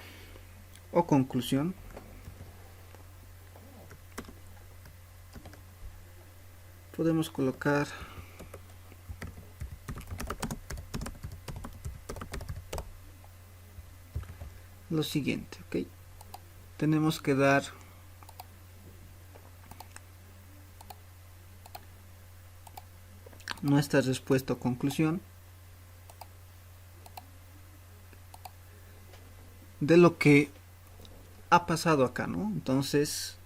o conclusión, podemos colocar lo siguiente. Ok, tenemos que dar nuestra respuesta o conclusión de lo que ha pasado acá, ¿no? Entonces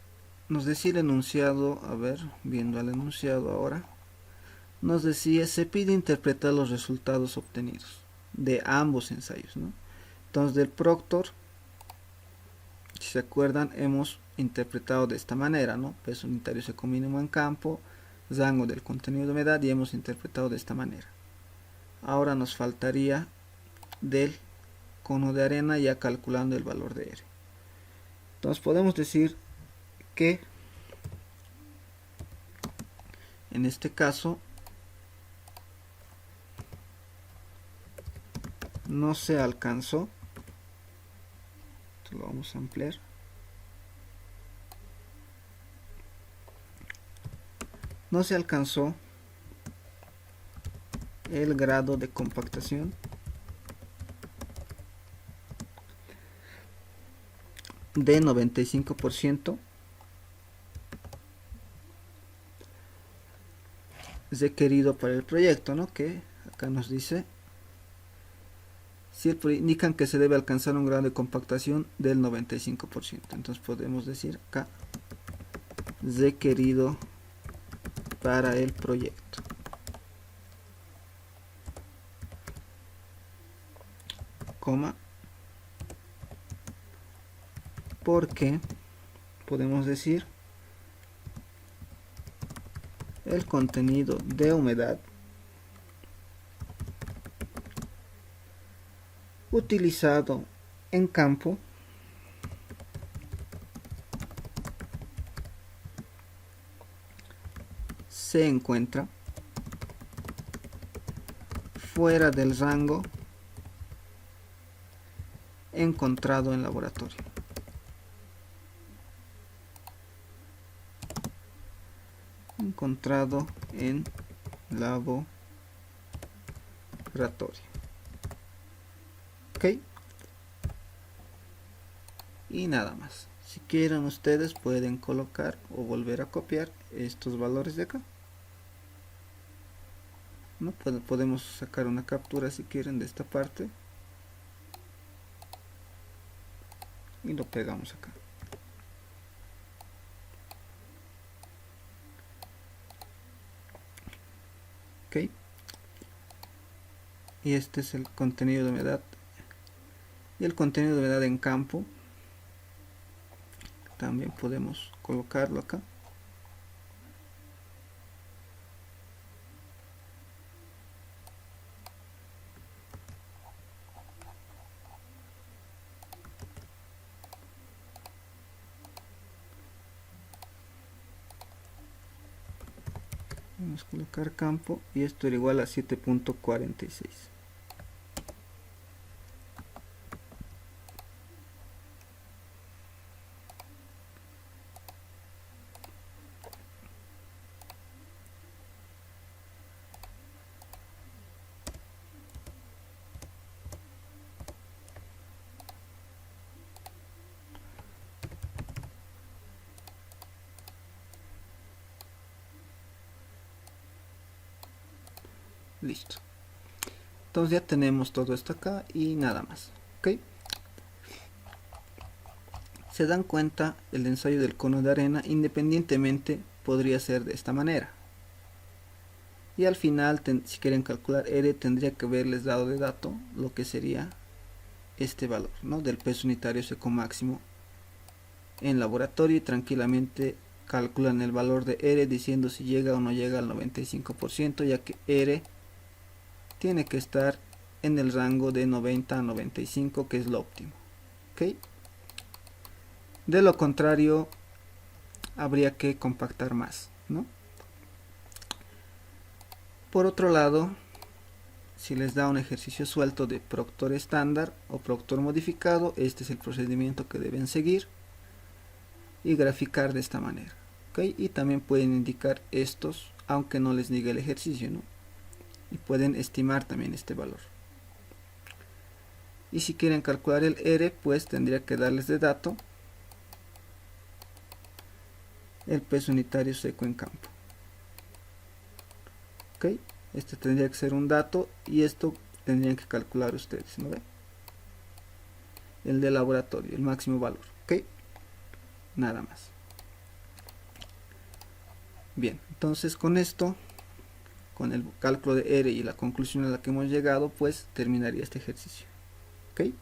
nos decía el enunciado, a ver, viendo al enunciado ahora, nos decía, se pide interpretar los resultados obtenidos de ambos ensayos, ¿no? Entonces del Proctor, si se acuerdan, hemos interpretado de esta manera, ¿no? Peso unitario seco mínimo en campo, rango del contenido de humedad, y hemos interpretado de esta manera. Ahora nos faltaría del cono de arena, ya calculando el valor de R. Entonces podemos decir que en este caso no se alcanzó. Esto lo vamos a ampliar. No se alcanzó el grado de compactación de 95% requerido para el proyecto, ¿no? Que acá nos dice, si indican que se debe alcanzar un grado de compactación del 95%. Entonces podemos decir acá requerido para el proyecto, coma, porque podemos decir el contenido de humedad utilizado en campo se encuentra fuera del rango encontrado en laboratorio. Encontrado en laboratorio. Ok. Y nada más. Si quieren ustedes pueden colocar o volver a copiar estos valores de acá. ¿No? Podemos sacar una captura si quieren de esta parte. Y lo pegamos acá. ok. Y este es el contenido de humedad, y el contenido de humedad en campo también podemos colocarlo acá. Vamos a colocar campo y esto era igual a 7.46. Listo. Entonces ya tenemos todo esto acá y nada más. ¿Ok? Se dan cuenta, el ensayo del cono de arena independientemente podría ser de esta manera. Y al final, si quieren calcular R, tendría que haberles dado de dato lo que sería este valor, ¿no?, del peso unitario seco máximo en laboratorio, y tranquilamente calculan el valor de R diciendo si llega o no llega al 95%, ya que R tiene que estar en el rango de 90 a 95, que es lo óptimo. ¿Ok? De lo contrario, habría que compactar más, ¿no? Por otro lado, si les da un ejercicio suelto de proctor estándar o proctor modificado, este es el procedimiento que deben seguir y graficar de esta manera. ¿Ok? Y también pueden indicar estos, aunque no les diga el ejercicio, ¿no? Y pueden estimar también este valor. Y si quieren calcular el R, pues tendría que darles de dato el peso unitario seco en campo. ¿Ok? Este tendría que ser un dato y esto tendrían que calcular ustedes, ¿no ven? El de laboratorio, el máximo valor. ¿Ok? Nada más. Bien, entonces con esto, con el cálculo de R y la conclusión a la que hemos llegado, pues terminaría este ejercicio. ¿Ok?